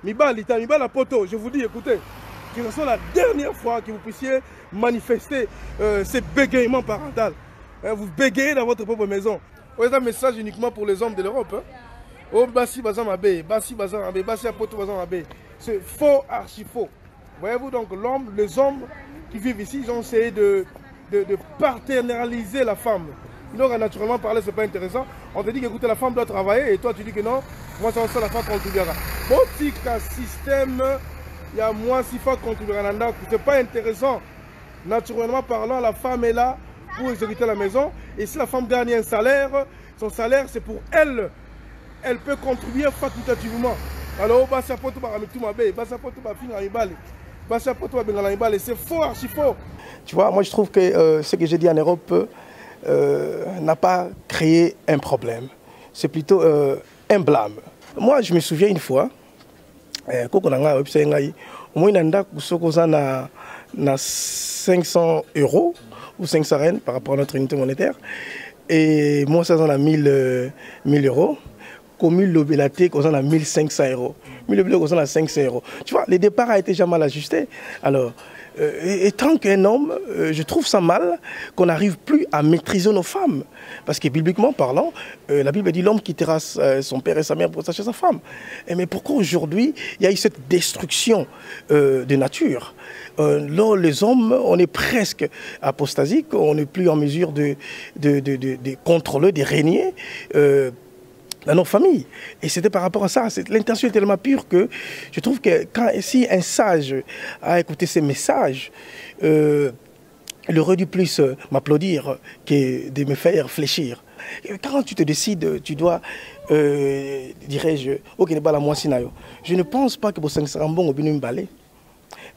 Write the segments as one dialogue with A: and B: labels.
A: Mibala Poto, je vous dis, écoutez, que ce soit la dernière fois que vous puissiez manifester ces bégaiements parentaux. Vous bégayez dans votre propre maison. C'est un message uniquement pour les hommes de l'Europe. Oh, Bassi Bazam Abbé, Bassi Bazam Abbé, Bassi Apoto Bazam Abbé. C'est faux, archi faux. Voyez-vous, donc les hommes qui vivent ici, ils ont essayé de paternaliser la femme. Donc, naturellement parler, c'est pas intéressant. On te dit que écoutez, la femme doit travailler et toi tu dis que non, moi ça la femme contribuera. Bon, si un système, il y a moi si femme contribuera, c'est pas intéressant. Naturellement parlant, la femme est là pour exécuter la maison. Et si la femme gagne un salaire, son salaire c'est pour elle. Elle peut contribuer facultativement. Alors, c'est faux, archi faux.
B: Tu vois, moi je trouve que ce que j'ai dit en Europe n'a pas créé un problème. C'est plutôt un blâme. Moi, je me souviens une fois, au moins na 500 € ou 500 rennes par rapport à notre unité monétaire. Et moi, ça en a 1000 €. Commune Lobelaté, on a 1500 €. 1000 € on a 500 €. Tu vois, le départ a été jamais mal ajusté. Alors, étant qu'un homme, je trouve ça mal qu'on n'arrive plus à maîtriser nos femmes. Parce que bibliquement parlant, la Bible dit l'homme quittera son père et sa mère pour s'acheter sa femme. Mais pourquoi aujourd'hui, il y a eu cette destruction de nature? Là, les hommes, on est presque apostasiques, on n'est plus en mesure de contrôler, de régner dans nos familles. Et c'était par rapport à ça. L'intention est tellement pure que je trouve que si un sage a écouté ces messages, il aurait dû plus m'applaudir que de me faire réfléchir. Quand tu te décides, tu dois, dirais-je, je ne pense pas que vous avez un bon balai.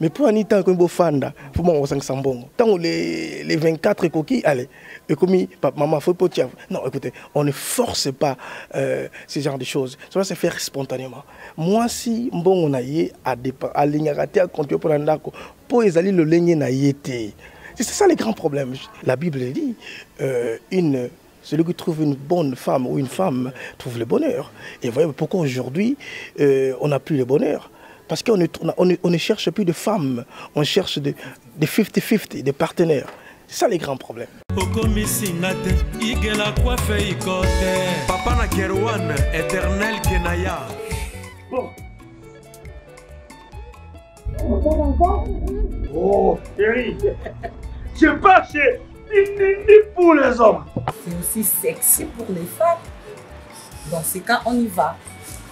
B: Mais pour Anita, comme Fanda, il faut que bon. Tant les 24 coquilles, allez, et comme maman, faut pas. Non, écoutez, on ne force pas ce genre de choses. Ça va se faire spontanément. Moi, si bon on a yé à l'ignorité à continuer pour l'andako, pour les alliés le ligné n'a yété. C'est ça le grand problème. La Bible dit celui qui trouve une bonne femme ou une femme trouve le bonheur. Et vous voyez pourquoi aujourd'hui on n'a plus le bonheur. Parce qu'on ne cherche plus de femmes, on cherche des 50-50, des partenaires. C'est ça les grands problèmes.
C: Papa na Kerwan, éternel Kenaya.
A: Bon. Oh, chérie, je pas chez ni pour les hommes.
D: C'est aussi sexy pour les femmes. Dans ces cas, on y va.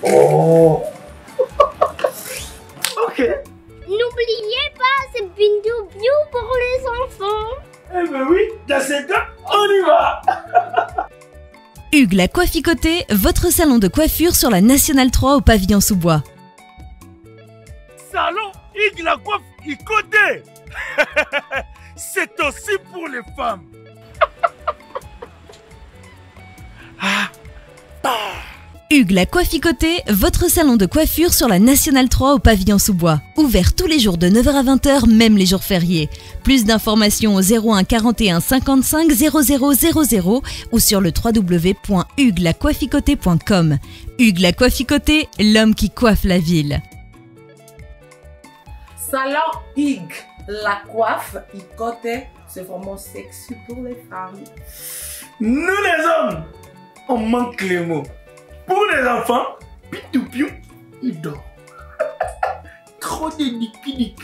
A: Oh. Ok.
E: N'oubliez pas, c'est Bindou Biou pour les enfants.
A: Eh ben oui, dans ces cas, on y va.
F: Hugues la Coifficoté, votre salon de coiffure sur la Nationale 3 au pavillon sous-bois.
A: Salon Hugues la Coifficoté. C'est aussi pour les femmes.
F: Hugues la Coifficoté, votre salon de coiffure sur la Nationale 3 au pavillon sous-bois. Ouvert tous les jours de 9h à 20h, même les jours fériés. Plus d'informations au 01 41 55 00 00 ou sur le www.huguelacoifficoté.com. Hugues la Coifficoté, l'homme qui coiffe la ville.
D: Salon Hugues la Coifficoté, c'est vraiment sexy pour les femmes.
A: Nous les hommes, on manque les mots. Pour les enfants, pitou-piou, il dort. Trop de nick-nick.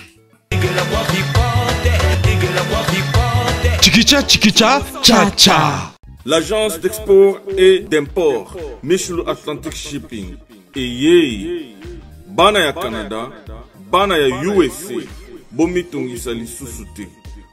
C: Chikicha, chikicha, cha cha.
G: L'agence d'export et d'import, Michel Atlantic Shipping. Et yé, bana ya Canada, bana ya USA, bomitongi sali sous-souté.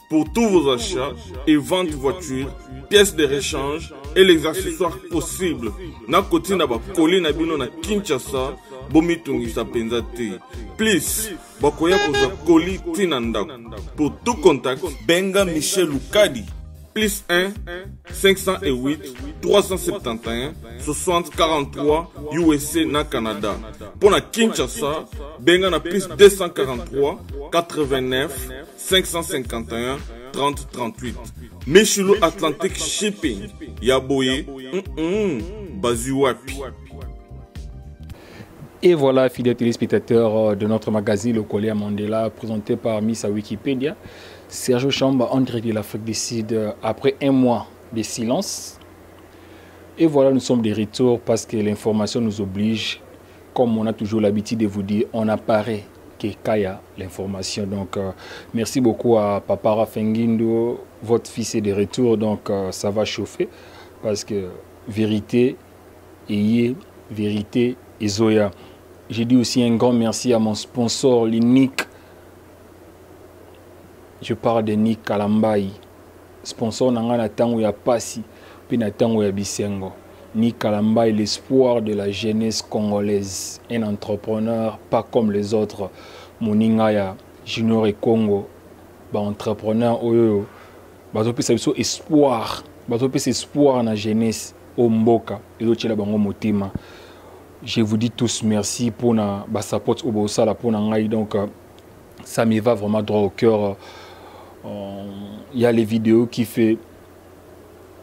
G: Pour tous vos achats et ventes de voitures, pièces de rechange et les accessoires possibles. Na koti na ba koli na bino na Kinshasa, bomitongi sa penzate. Please, bakoya koza koli tinandako. Pour tout contact, benga Michel Lukadi. Plus 1 508 371 60 43 USA na Canada. Pour na Kinshasa, benga na plus 243 89 551 30 38. Michelo Atlantic Shipping. Yaboye, Bazuapi.
H: Et voilà, fidèles téléspectateurs de notre magazine Le Collier Mandela, présenté par Miss Wikipédia, Sergio Chamba en direct de l'Afrique du Sud après un mois de silence. Et voilà, nous sommes de retour parce que l'information nous oblige, comme on a toujours l'habitude de vous dire, on apparaît que Kaya l'information. Donc, merci beaucoup à Papa Rafengindo, votre fils est de retour, donc ça va chauffer parce que vérité, et vérité et Zoya. J'ai dit aussi un grand merci à mon sponsor, Nick. Je parle de Nick Kalambai. Sponsor Nangana Tango ya Passi, puis na Tango ya Bisengo. Nick Kalambai, l'espoir de la jeunesse congolaise. Un entrepreneur, pas comme les autres. Moningaya, Junior et Congo. Entrepreneur, oyo. Bazopesa biso espoir. Bazopesa espoir na jeunesse. Omboka. Ezotela bango motima. Je vous dis tous merci pour na support au Bosala pour ngai, donc ça me va vraiment droit au cœur. Il y a les vidéos qui fait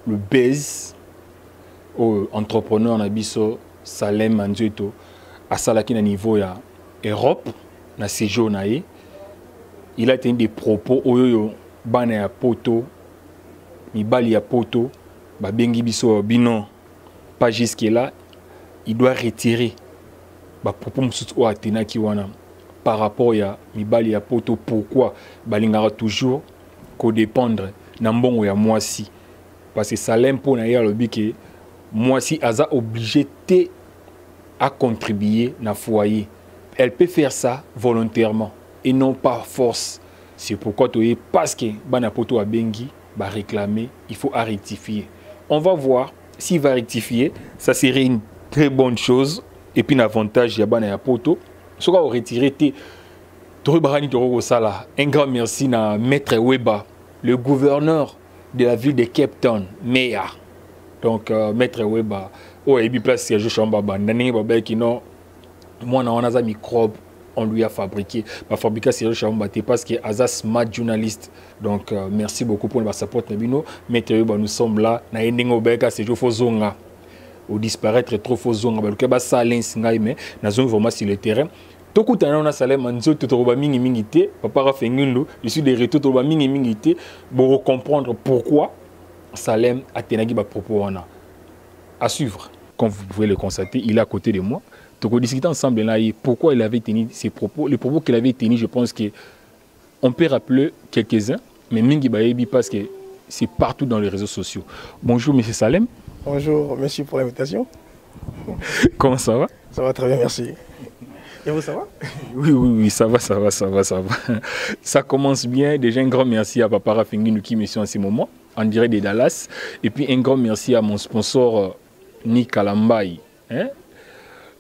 H: le buzz au entrepreneur na biso Salem Manzueto à salaki na niveau ya Europe na séjour na ye. Il a tenu des propos oyo bana ya poto mibali ya poto ba bengi biso bino pas jusque là. Il doit retirer par rapport à Mibali à Poto. Pourquoi balingara toujours codépendre nambongo ya moisi parce que Salem pour naïa le que moisi aza obligé à contribuer na foyer. Elle peut faire ça volontairement et non par force. C'est pourquoi tu es parce que bana poto a bengi va réclamer, il faut rectifier. On va voir s'il va rectifier, ça serait une très bonne chose. Et puis l'avantage il y a bana ya poto ce qu'on retiré un grand merci à Maître Weba, le gouverneur de la ville de Cape Town, Meya. Donc Maître Weba oh et puis place Sergio Chamba bandani baba qui non moi on a un microbe on lui a fabriqué Sergio Chamba parce que Aza smart journaliste. Donc merci beaucoup pour le support Nabino. Maître Weba nous sommes là na endingo beka Sergio Fozonga ou disparaître trop faux zonga ba luka ba silence ngai mais na zone vraiment sur le terrain tout on a Salem Manzo to ba mingi mingi te papa Rafengindo je suis de retour to ba mingi mingi te pour comprendre pourquoi Salem a tenagi ba propos wana à suivre. Comme vous pouvez le constater, il est à côté de moi. Donc discuter ensemble là pourquoi il avait tenu ses propos, les propos qu'il avait tenus, je pense que on peut rappeler quelques-uns mais mingi ba yebi parce que c'est partout dans les réseaux sociaux. Bonjour monsieur Salem.
B: Bonjour, merci pour l'invitation.
H: Comment ça va?
B: Ça va très bien, merci. Et vous, ça va?
H: Oui, ça va. Ça commence bien. Déjà, un grand merci à Papa Rafengindo qui me suit en ce moment, en direct de Dallas. Et puis, un grand merci à mon sponsor, Nick Kalambai, hein?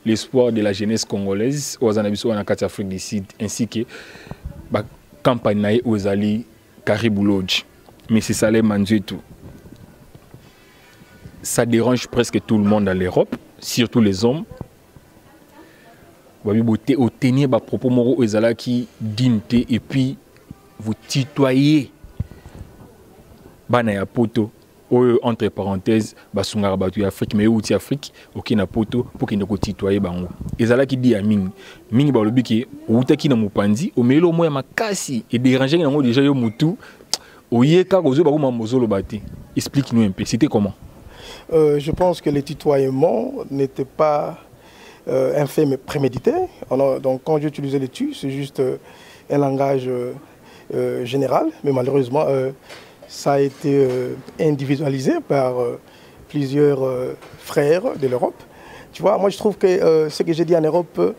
H: L'espoir de la jeunesse congolaise, aux Anabiso, en Afrique du Sud, ainsi que la campagne aux Ali Caribou Lodge. Mais c'est Salem Manzueto. Ça dérange presque tout le monde dans l'Europe, surtout les hommes. Vous tenir des propos moraux qui dinte et puis vous tutoyez. Banaya poto, entre parenthèses, basunga batu Afrique, mais outi Afrique, ok na poto pour qu'il ne tutoyer bango. Ezala qui dit à mingi ba lobi ke outaki na mupandi, o melo moya makasi et déranger nango déjà yo mutu. Oyeka kozo ba ko mamozolo bati. Explique-nous un peu, c'était comment?
B: Je pense que le tutoiement n'était pas un fait prémédité. Donc quand j'utilisais le tu, c'est juste un langage général, mais malheureusement ça a été individualisé par plusieurs frères de l'Europe. Tu vois, moi je trouve que ce que j'ai dit en Europe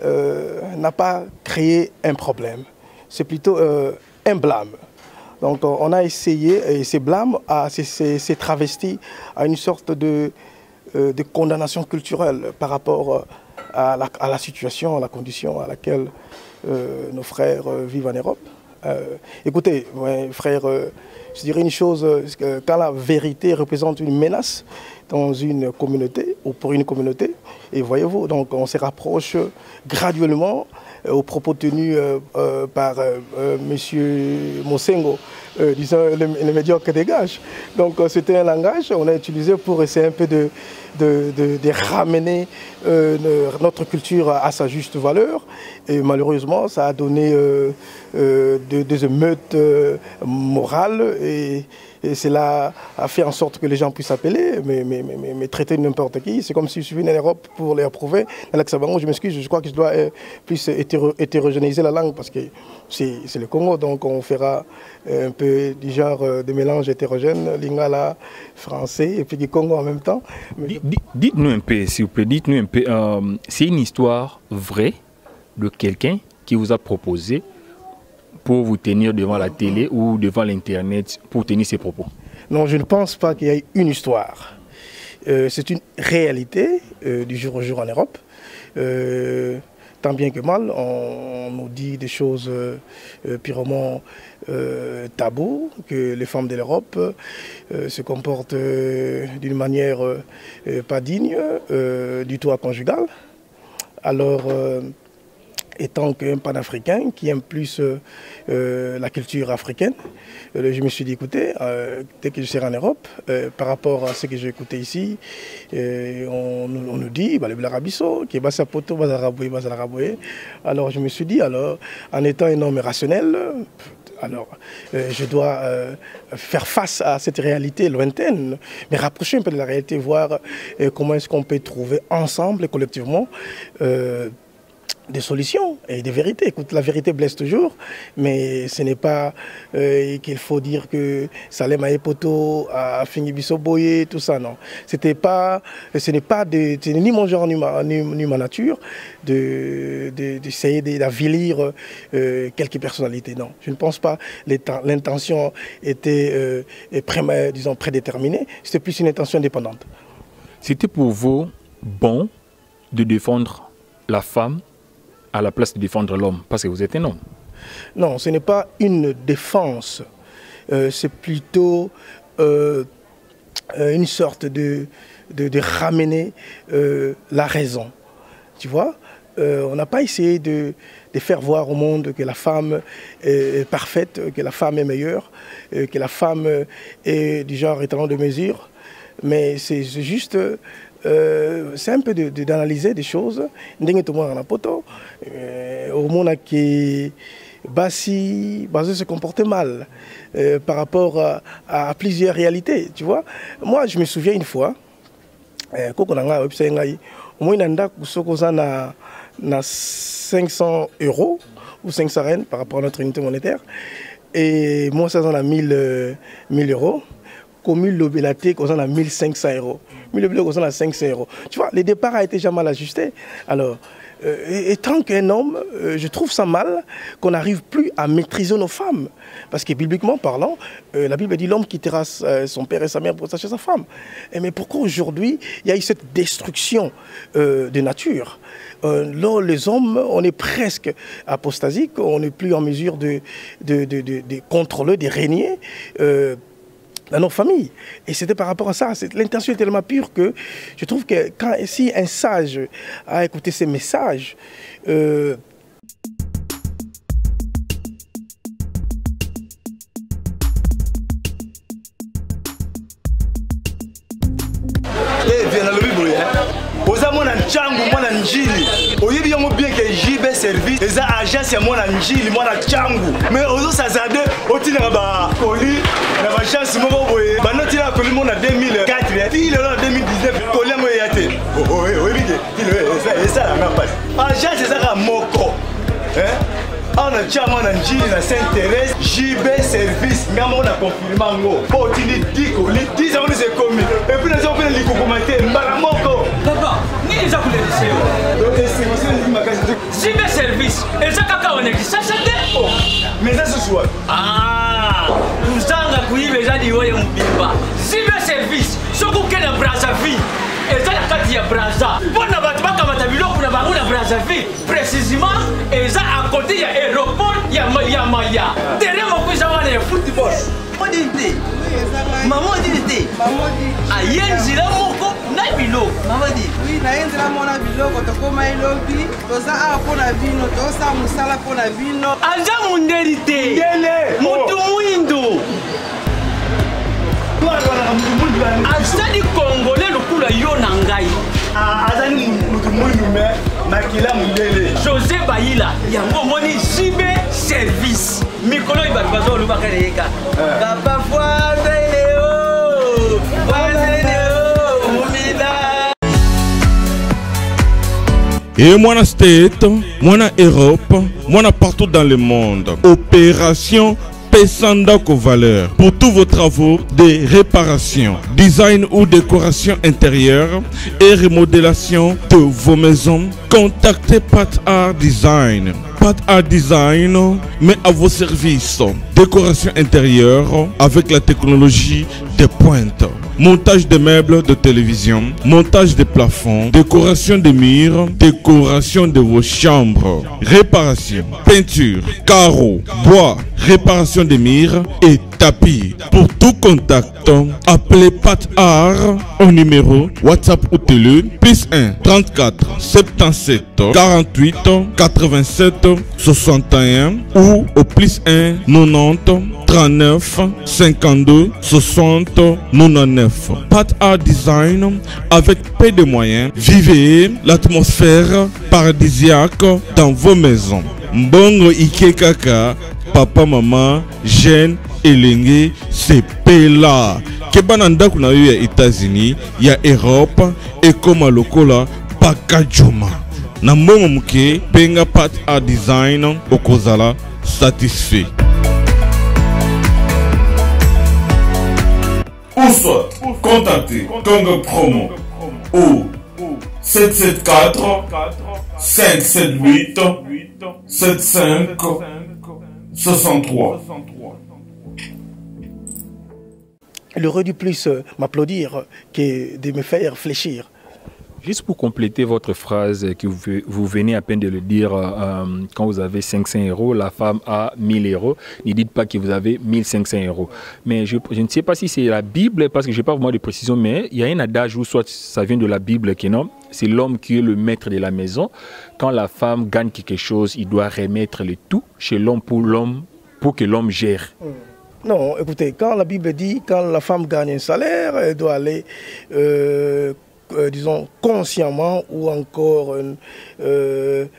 B: n'a pas créé un problème. C'est plutôt un blâme. Donc on a essayé, et ces blâmes s'est travesti à une sorte de condamnation culturelle par rapport à la situation, à la condition à laquelle nos frères vivent en Europe. Écoutez, mes frères, je dirais une chose, quand la vérité représente une menace dans une communauté ou pour une communauté, et voyez-vous, donc on se rapproche graduellement aux propos tenus par M. Mosengo, disant le médiocre dégage. Donc c'était un langage qu'on a utilisé pour essayer un peu de ramener notre culture à sa juste valeur. Et malheureusement, ça a donné des émeutes morales et cela a fait en sorte que les gens puissent appeler, mais traiter n'importe qui. C'est comme si je suis venu en Europe pour les approuver. Alex Abango, je m'excuse, je crois que je dois plus hétérogénéiser la langue parce que c'est le Congo, donc on fera un peu du genre de mélange hétérogène, lingala, français et puis du Congo en même temps.
H: Dites-nous un peu, s'il vous plaît, dites-nous un peu, c'est une histoire vraie de quelqu'un qui vous a proposé pour vous tenir devant la télé ou devant l'Internet pour tenir ses propos?
B: Non, je ne pense pas qu'il y ait une histoire. C'est une réalité du jour au jour en Europe. Tant bien que mal, on nous dit des choses purement tabous, que les femmes de l'Europe se comportent d'une manière pas digne du toit conjugal. Alors, étant qu'un panafricain qui aime plus la culture africaine, je me suis dit, écoutez, dès que je serai en Europe, par rapport à ce que j'ai écouté ici, on nous dit, le Blarabiso, qui est bas poto, bas araboué. Alors je me suis dit, alors, en étant un homme rationnel, alors, je dois faire face à cette réalité lointaine, mais rapprocher un peu de la réalité, voir comment est-ce qu'on peut trouver ensemble et collectivement des solutions et des vérités. Écoute, la vérité blesse toujours, mais ce n'est pas qu'il faut dire que Salem Aepoto a fini Bissoboye, tout ça, non. Ce n'est pas ni mon genre ni ma nature d'essayer d'avilir quelques personnalités, non. Je ne pense pas. L'intention était disons, prédéterminée, c'était plus une intention indépendante.
H: C'était pour vous bon de défendre la femme à la place de défendre l'homme, parce que vous êtes un homme?
B: Non, ce n'est pas une défense, c'est plutôt une sorte de ramener la raison. Tu vois, on n'a pas essayé de faire voir au monde que la femme est parfaite, que la femme est meilleure, que la femme est du genre étalon de mesure, mais c'est juste... c'est un peu d'analyser des choses. Au monde qui basé se comporter mal par rapport à plusieurs réalités, tu vois. Moi, je me souviens une fois, au moins na 500 € ou 500 rennes par rapport à notre unité monétaire, et moi ça en a 1000 €. Commune Lobelaté, on a 1500 €. 1000 € on a 500 €. Tu vois, le départ a été jamais mal ajusté. Alors, étant qu'un homme, je trouve ça mal qu'on n'arrive plus à maîtriser nos femmes. Parce que bibliquement parlant, la Bible dit l'homme quittera son père et sa mère pour s'acheter sa femme. Mais pourquoi aujourd'hui, il y a eu cette destruction de nature? Là, les hommes, on est presque apostasiques, on n'est plus en mesure de contrôler, de régner dans nos familles. Et c'était par rapport à ça. L'intention est tellement pure que je trouve que si un sage a écouté ces messages,
I: Changu mwana njili oyebi yango bien que JB service eza agence ya mwana njili mwana changu mais ozo sazade otina ba koli na ba chance moko boye banotina koli mona 2004 il est en 2019 koli mo yate oyebi que ça la passe agence eza moko on a déjà mon njili na Sainte-Thérèse JB service ngamo na confirmant ngo po tini diko li 10 ans c'est commis et puis les gens veulent les commenter mbala moko
J: papa ni les gens voulaient dire
I: donc c'est une magasin
J: JB service et ça kaka on est ça
I: mais ça ce soir
J: usanga kuibe jadi wewe mbimba JB service soko kena Brazzaville et ça la carte ya Brazza bona batu bakamata biloko na bango na Brazzaville précisément et ça à côté ya aéroport ya Maya terrain moko za wana ya football
I: odinte maman odinte
J: ayenzila moko na biloko
K: mamadi oui nayenzela mona biloko tokoma elobi toza awa mpo na bino tosala mosala mpo na bino
J: aza mundeli te mutu mwindo azali kongole lokula yo na ngai
I: azali mutu mwindu me makila mundele
J: José Bayila yango moni jibe service mikolo ibatu bazolobaka leyeka papa fwazele o fwazele o mumida.
G: Et moi state, moi Europe, moi partout dans le monde. Opération Pesandako Valeur. Pour tous vos travaux de réparation, design ou décoration intérieure et remodélation de vos maisons, contactez Pat Art Design. Pat Art Design met à vos services décoration intérieure avec la technologie de pointe. Montage de meubles de télévision, montage de plafonds, décoration des murs, décoration de vos chambres, réparation, peinture, carreaux, bois, réparation des murs et tapis. Pour tout contact, appelez Pat Art au numéro WhatsApp ou télé +1 34 77 48 87 61 ou au +1 90 39 52 60 99. Pat Art Design avec peu de moyens. Vivez l'atmosphère paradisiaque dans vos maisons. Mbongo Ike Kaka, papa, maman, jeune, elenge, c'est pela. Kebananda kuna yo ya États-Unis, ya Europe, et comme lokola Pakajuma. Na mbongo muke, benga Pat Art Design, okozala satisfait. Ou soit, contactez Congo Promo au 774 578 75 63.
B: Il aurait dû plus m'applaudir que de me faire fléchir.
H: Juste pour compléter votre phrase, que vous venez à peine de le dire, quand vous avez 500 €, la femme a 1000 €. Ne dites pas que vous avez 1500 €. Mais je ne sais pas si c'est la Bible, parce que je n'ai pas vraiment de précision, mais il y a un adage où soit ça vient de la Bible, qui non, c'est l'homme qui est le maître de la maison. Quand la femme gagne quelque chose, il doit remettre le tout chez l'homme pour que l'homme gère.
B: Non, écoutez, quand la Bible dit, quand la femme gagne un salaire, elle doit aller... disons consciemment ou encore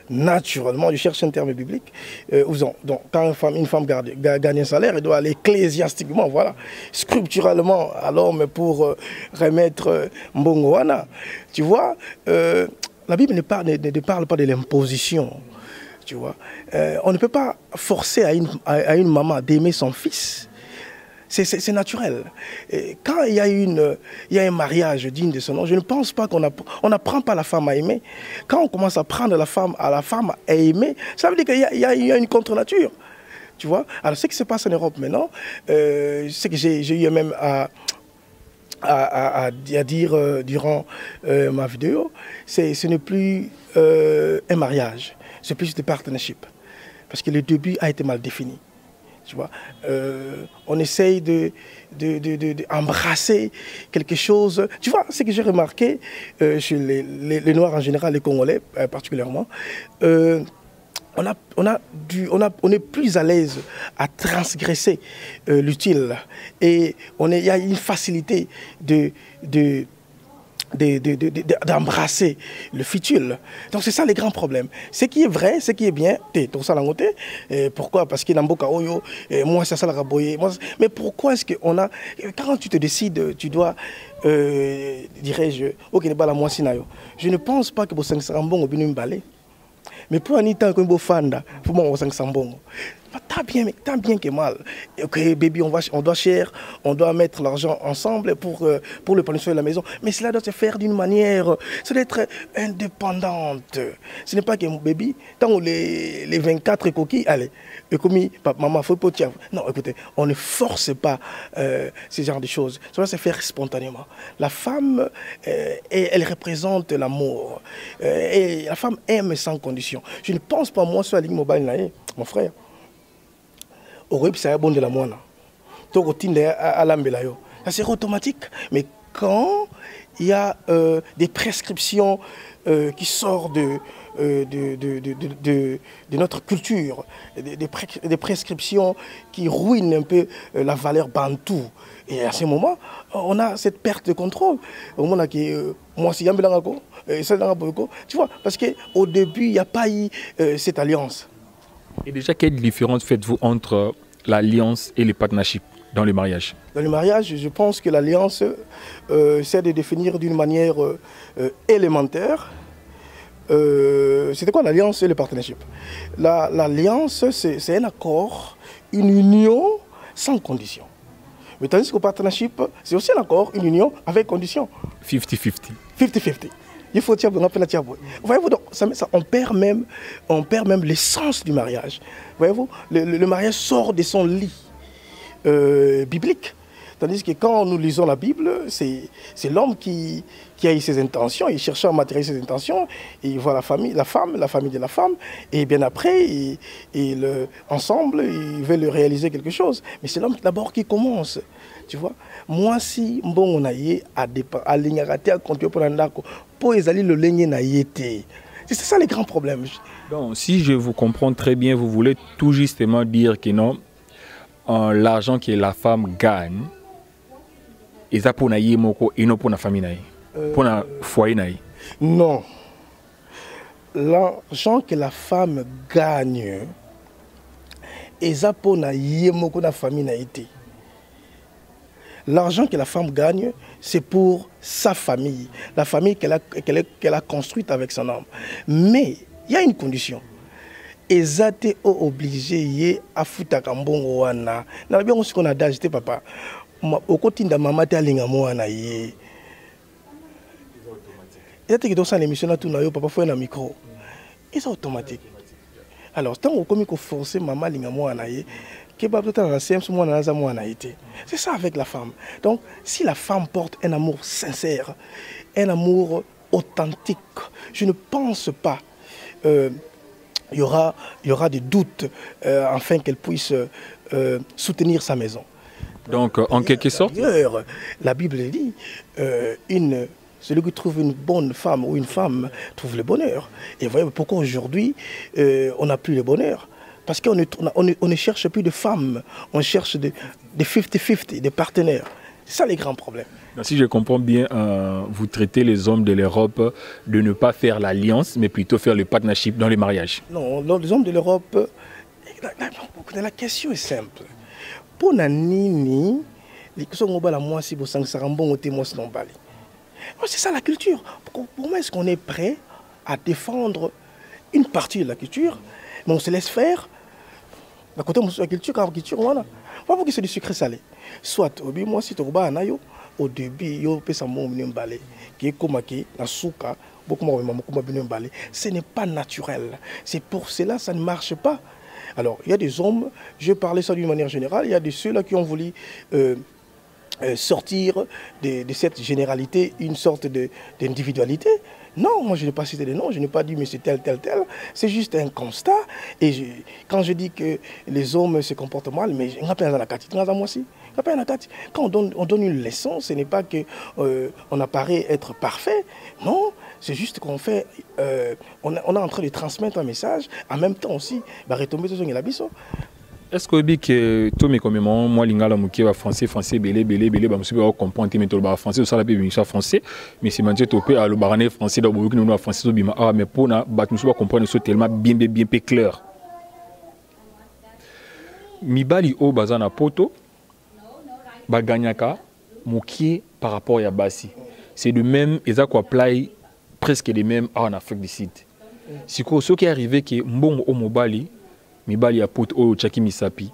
B: naturellement, je cherche un terme biblique, donc quand une femme gagne un salaire, elle doit aller ecclésiastiquement, voilà, scripturalement à l'homme pour remettre Mbongoana. Tu vois, la Bible ne parle pas de l'imposition. Tu vois, on ne peut pas forcer à une maman d'aimer son fils. C'est naturel. Et quand il y a un mariage digne de son nom, je ne pense pas qu'on n'apprend pas la femme à aimer. Quand on commence à apprendre la femme à aimer, ça veut dire qu'il y a une contre-nature. Tu vois? Alors, ce qui se passe en Europe maintenant, ce que j'ai eu même à dire durant ma vidéo, ce n'est plus un mariage, c'est plus des partnerships. Parce que le début a été mal défini. Tu vois, on essaye d'embrasser quelque chose. Tu vois, ce que j'ai remarqué chez les Noirs en général, les Congolais particulièrement, on est plus à l'aise à transgresser l'utile. Et il y a une facilité d'embrasser le futile. Donc c'est ça les grands problèmes. Ce qui est vrai, ce qui est bien, pourquoi? Parce qu'il y a oyo, moi c'est ça la raboyer. Mais pourquoi est-ce qu'on a... Quand tu te décides, tu dois, dirais-je, ok, je ne pense pas que vous avez un bon balai. Mais pour Anita, comme vous fanda, pour moi, on a un bon. Tant bien que mal. Ok, baby, on doit share, on doit mettre l'argent ensemble pour le planifier de la maison. Mais cela doit se faire d'une manière, ça doit être indépendante. Ce n'est pas que mon baby, tant les 24 coquilles, allez, commis, papa, maman, faut pas tirer. Non, écoutez, on ne force pas ce genre de choses. Ça doit se faire spontanément. La femme, elle représente l'amour. Et la femme aime sans condition. Je ne pense pas, moi, sur la ligne mobile, mon frère. Au rep, c'est bon de la moine. Toko tinde à l'ambela yo. ça serait automatique. Mais quand il y a des prescriptions qui sortent de notre culture, des prescriptions qui ruinent un peu la valeur bantou. Et à ce moment, on a cette perte de contrôle. Au moment où moi, si tu vois, parce qu'au début, il n'y a pas eu cette alliance.
H: Et déjà, quelle différence faites-vous entre l'alliance et les partnerships dans le mariage?
B: Dans le mariage, je pense que l'alliance, c'est de définir d'une manière élémentaire. C'était quoi l'alliance et le partnership? L'alliance, c'est un accord, une union sans condition. Mais tandis qu'au partnership, c'est aussi un accord, une union avec condition.
H: 50-50.
B: 50-50. Il faut dire, voyez-vous, donc, on perd même l'essence du mariage. Voyez-vous, le mariage sort de son lit biblique. Tandis que quand nous lisons la Bible, c'est l'homme qui a eu ses intentions, il cherche à matérialiser ses intentions, et il voit la famille de la femme, et bien après, ensemble, ils veulent réaliser quelque chose. Mais c'est l'homme d'abord qui commence, tu vois. Moi, si on a à l'ignorité, à continuer pour l'andako, pour les alliés, le leigné n'a été. C'est ça les grands problèmes.
H: Donc, si je vous comprends très bien, vous voulez tout justement dire que non, l'argent que la femme gagne, et ça pour naïe moko et non pour la famille naïe, pour la foyer naïe.
B: Non, l'argent que la femme gagne, et ça pour naïe moko la famille naïe. L'argent que la femme gagne, c'est pour sa famille, la famille qu'elle a construite avec son homme. Mais il y a une condition. Et ça t'es obligé à foutre kambongo wana. Na bien ce qu'on a d'ajouter papa. Au quotidien maman t'es alinga moana yé. Et t'es que dans cette émission là tout na yo papa faut un micro. Et c'est automatique. Alors tant qu'on comme qu'on forcer maman alinga moana yé. C'est ça avec la femme. Donc, si la femme porte un amour sincère, un amour authentique, je ne pense pas il y aura des doutes afin qu'elle puisse soutenir sa maison.
H: Donc, en quelque sorte,
B: la Bible dit celui qui trouve une bonne femme ou une femme trouve le bonheur. Et vous voyez pourquoi aujourd'hui on n'a plus le bonheur. Parce qu'on ne cherche plus de femmes, on cherche des 50-50, des partenaires. C'est ça les grands problèmes.
H: Donc, si je comprends bien, vous traitez les hommes de l'Europe de ne pas faire l'alliance, mais plutôt faire le partnership dans les mariages.
B: Non, les hommes de l'Europe, la question est simple. Pour Nanini, c'est ça la culture. Pour moi, est-ce qu'on est prêt à défendre une partie de la culture, mais on se laisse faire? La côté de la culture, voilà. Pourquoi c'est du sucré salé? Soit, moi, si tu as au début, ce n'est pas naturel. C'est pour cela que ça ne marche pas. Alors, il y a des hommes, je parlais ça d'une manière générale, il y a de ceux-là qui ont voulu sortir de cette généralité une sorte d'individualité. Non, moi je n'ai pas cité des noms, je n'ai pas dit mais c'est tel. C'est juste un constat. Et quand je dis que les hommes se comportent mal, mais quand on donne une leçon, ce n'est pas qu'on apparaît être parfait. Non, c'est juste qu'on fait, on est en train de transmettre un message, en même temps aussi, retomber sur la biso.
H: Est-ce que vous dites que tout mes commémorants, moi, l'ingala mouké va français, belé, bah, monsieur, va comprendre, mais tout le français, ça, la paix, français, mais c'est maintenant topé à le baranais français, dans le nous, français, mais pour na, bah, nous, va comprendre, c'est tellement bien clair. Mibali au bazana poto, baganyaka, mouké par rapport à Bassi. C'est de même, et ça quoi apply presque les mêmes en Afrique du Sud. Si ce qui est arrivé, que mbongo au mobali, mibali ya pot o chaki misapi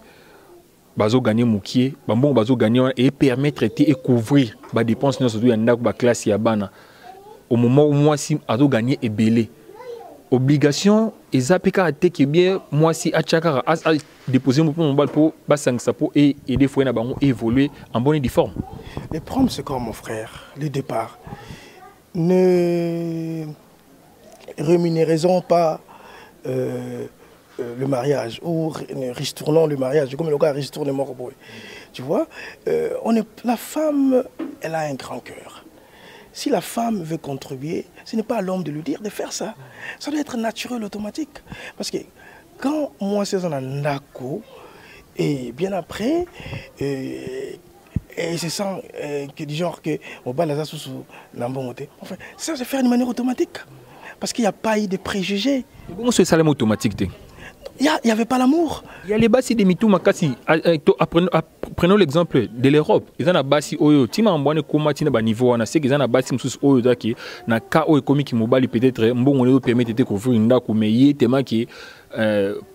H: bazo gagner mukie bambon bazo gagner et permettre et couvrir ba dépenses nous surtout ya ndako ba classe ya bana au moment où moi si azo gagner et belé obligation ezapeka ateke bien moi si achaka a déposer mon mobile pour ba sangsa pour et des fois na bango évoluer en bonne et due forme.
B: Les proms c'est comme mon frère, le départ. Ne rémunérons pas le mariage, ou ristournons le mariage, comme le gars ristourne mort. Tu vois, la femme, elle a un grand cœur. Si la femme veut contribuer, ce n'est pas à l'homme de lui dire de faire ça. Ça doit être naturel, automatique. Parce que quand moi, c'est un nako, et bien après, et c'est ça que du genre que on bat la sous l'ambongoté. Enfin, ça se fait d'une manière automatique. Parce qu'il n'y a pas eu de préjugés.
H: Comment c'est ça automatique?
B: Il n'y avait pas l'amour.
H: Il y a les bassi des mitou makasi. Prenons l'exemple de l'Europe. Ils ont un bassi oyo. Tima ambouane komatina ba niveau ana c'est qu'ils ont un bassi msus oyo daki na ka oyo komi ki mobali peut-être mbongo ne permettre de couvrir une ndako mais yé tema qui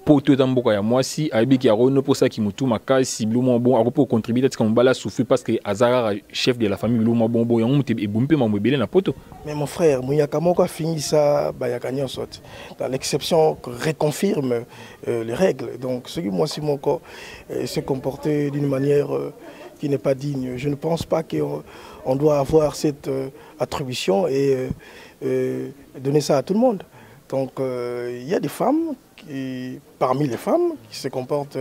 H: poto tamboka ya mwasi aibi ki arono pour ça ki mutu makasi blumo bon a pour contribuer peut-être comme bala souffrir parce que azara chef de la famille blumo bon bon yango muté ebumpe mamobele na poto.
B: Mais mon frère, Mouyaka Moko a fini ça, Bayakanyon saute. Dans l'exception que reconfirme les règles. Donc, ce qui moi, si mon corps se comporter d'une manière qui n'est pas digne, je ne pense pas qu'on doit avoir cette attribution et donner ça à tout le monde. Donc, il y a des femmes, parmi les femmes, qui se comportent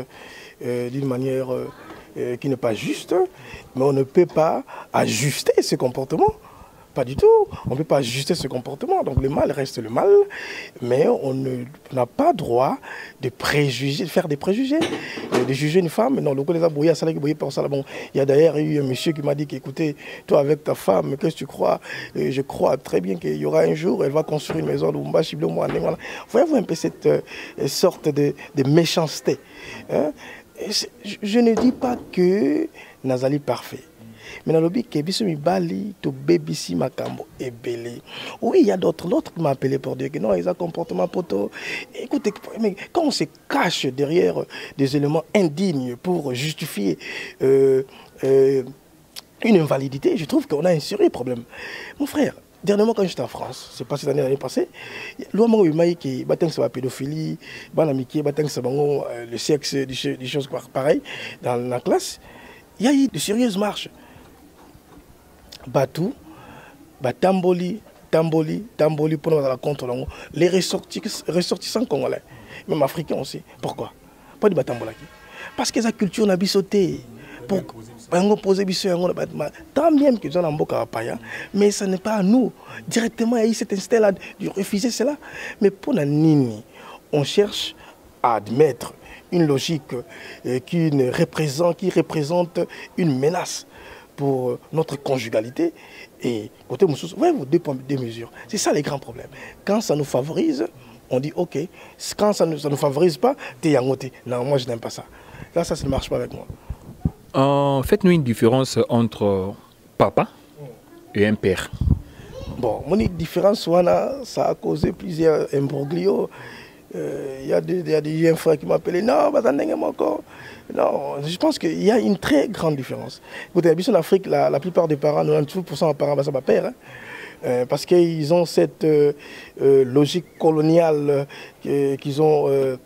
B: d'une manière qui n'est pas juste, mais on ne peut pas ajuster ce comportement. Pas du tout. On ne peut pas ajuster ce comportement. Donc le mal reste le mal, mais on n'a pas droit de préjuger, de faire des préjugés, de juger une femme. Non, le coup les a brouillés, ça l'a brouillé par ça. Bon, il y a d'ailleurs eu un monsieur qui m'a dit qu'écoutez, toi avec ta femme, qu'est-ce que tu crois? Et je crois très bien qu'il y aura un jour, elle va construire une maison de Bumba, Chiblo, Moine. Voyez-vous un peu cette sorte de méchanceté. Hein? Je ne dis pas que Nazali parfait. Mais dans le but que biso mi bali to baby si makambo et belé. Oui, il y a d'autres qui m'ont appelé pour dire que non, ils ont un comportement poto. Écoutez, mais quand on se cache derrière des éléments indignes pour justifier une invalidité, je trouve qu'on a un sérieux problème. Mon frère, dernièrement quand j'étais en France, c'est pas cette année, l'année passée, l'homme il m'a dit que batang c'est la pédophilie, banamiki, batang c'est le sexe, des choses pareilles dans la classe. Il y a eu de sérieuses marches. Batou, Tamboli pour nous contre les ressortissants congolais, même africains aussi. Pourquoi? Pas de Batambolaki. Parce que la culture n'a pas sauté. Pour poser tant bien que nous avons un mais ce n'est pas à nous. Directement, il y a eu cet instinct-là de refuser cela. Mais pour la Nini, on cherche à admettre une logique qui représente une menace pour notre conjugalité. Et côté Moussous, voyez-vous, deux mesures. C'est ça les grands problèmes. Quand ça nous favorise, on dit ok. Quand ça ne nous favorise pas, t'es yangoté. Non, moi je n'aime pas ça. Là, ça ne marche pas avec moi.
H: Faites-nous une différence entre papa et un père.
B: Bon, mon différence, ça a causé plusieurs imbroglios. Il y a des jeunes frères qui m'appellent. Non, non, je pense qu'il y a une très grande différence. Écoutez, en Afrique, la plupart des parents, 92% des parents, c'est ma père. Hein, parce qu'ils ont cette logique coloniale qu'ils ont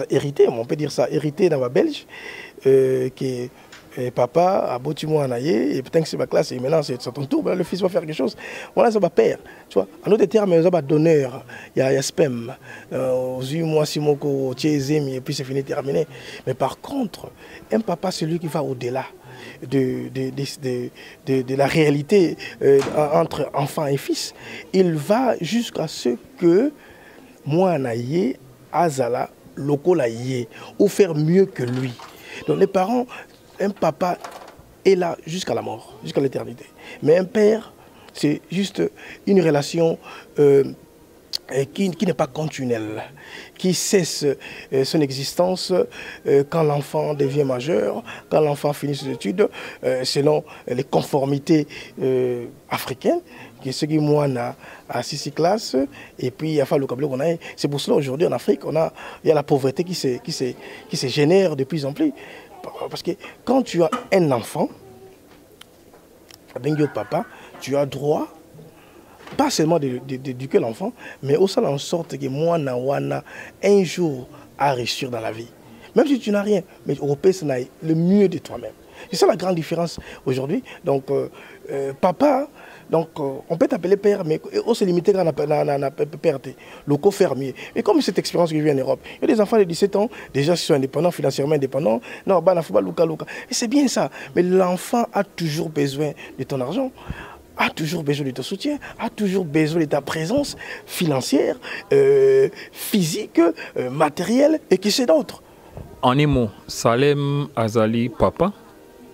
B: hérité, on peut dire ça, hérité dans ma Belge, qui est papa a beau moi en aillé et peut-être que c'est ma classe et maintenant c'est ton tour, le fils va faire quelque chose. Voilà, c'est ma père. Tu vois, en d'autres termes, il y a donneur, il y a spam, moi si mon et puis c'est fini, terminé. Mais par contre, un papa, c'est lui qui va au-delà de la réalité entre enfant et fils. Il va jusqu'à ce que moi en aillé, Azala, local aillé, ou faire mieux que lui. Donc les parents, un papa est là jusqu'à la mort, jusqu'à l'éternité. Mais un père, c'est juste une relation qui n'est pas continuelle, qui cesse son existence quand l'enfant devient majeur, quand l'enfant finit ses études, selon les conformités africaines, qui est ce qui moi à 6 classes, et puis il y a le câble qu'on a. C'est pour cela aujourd'hui en Afrique, il y a la pauvreté qui se génère de plus en plus. Parce que quand tu as un enfant, papa, tu as droit, pas seulement d'éduquer l'enfant, mais aussi en sorte que moi, un jour, à réussir dans la vie. Même si tu n'as rien, mais au pays, c'est le mieux de toi-même. C'est ça la grande différence aujourd'hui. Donc, papa, Donc, on peut t'appeler père, mais on se limite à père, le co-fermier. Et comme cette expérience que j'ai vue en Europe, il y a des enfants de 17 ans, déjà qui sont indépendants, financièrement indépendants. Non, bah, il faut pas Luka. Et c'est bien ça. Mais l'enfant a toujours besoin de ton argent, a toujours besoin de ton soutien, a toujours besoin de ta présence financière, physique, matérielle, et qui c'est d'autres.
H: En un mot, Salem Azali papa,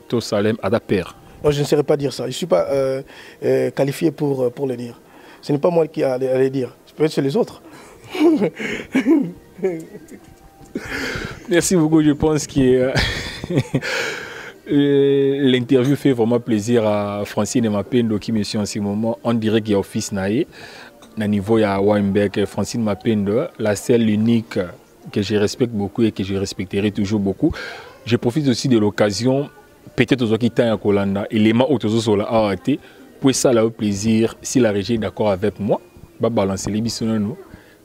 H: to Salem Ada père.
B: Moi, je ne saurais pas dire ça. Je ne suis pas qualifié pour le dire. Ce n'est pas moi qui allais le dire. Peut-être c'est les autres.
H: Merci beaucoup. Je pense que l'interview fait vraiment plaisir à Francine et Mapendo qui me suit en ce moment. On dirait qu'il y a office naïe. Au niveau de Weinberg, Francine Mapendo, la seule unique que je respecte beaucoup et que je respecterai toujours beaucoup. Je profite aussi de l'occasion. Peut-être aux qui à Kolanda, élément autour a arrêté. Pour ça, là, au plaisir, si la régie est d'accord avec moi, va balancer les bisons,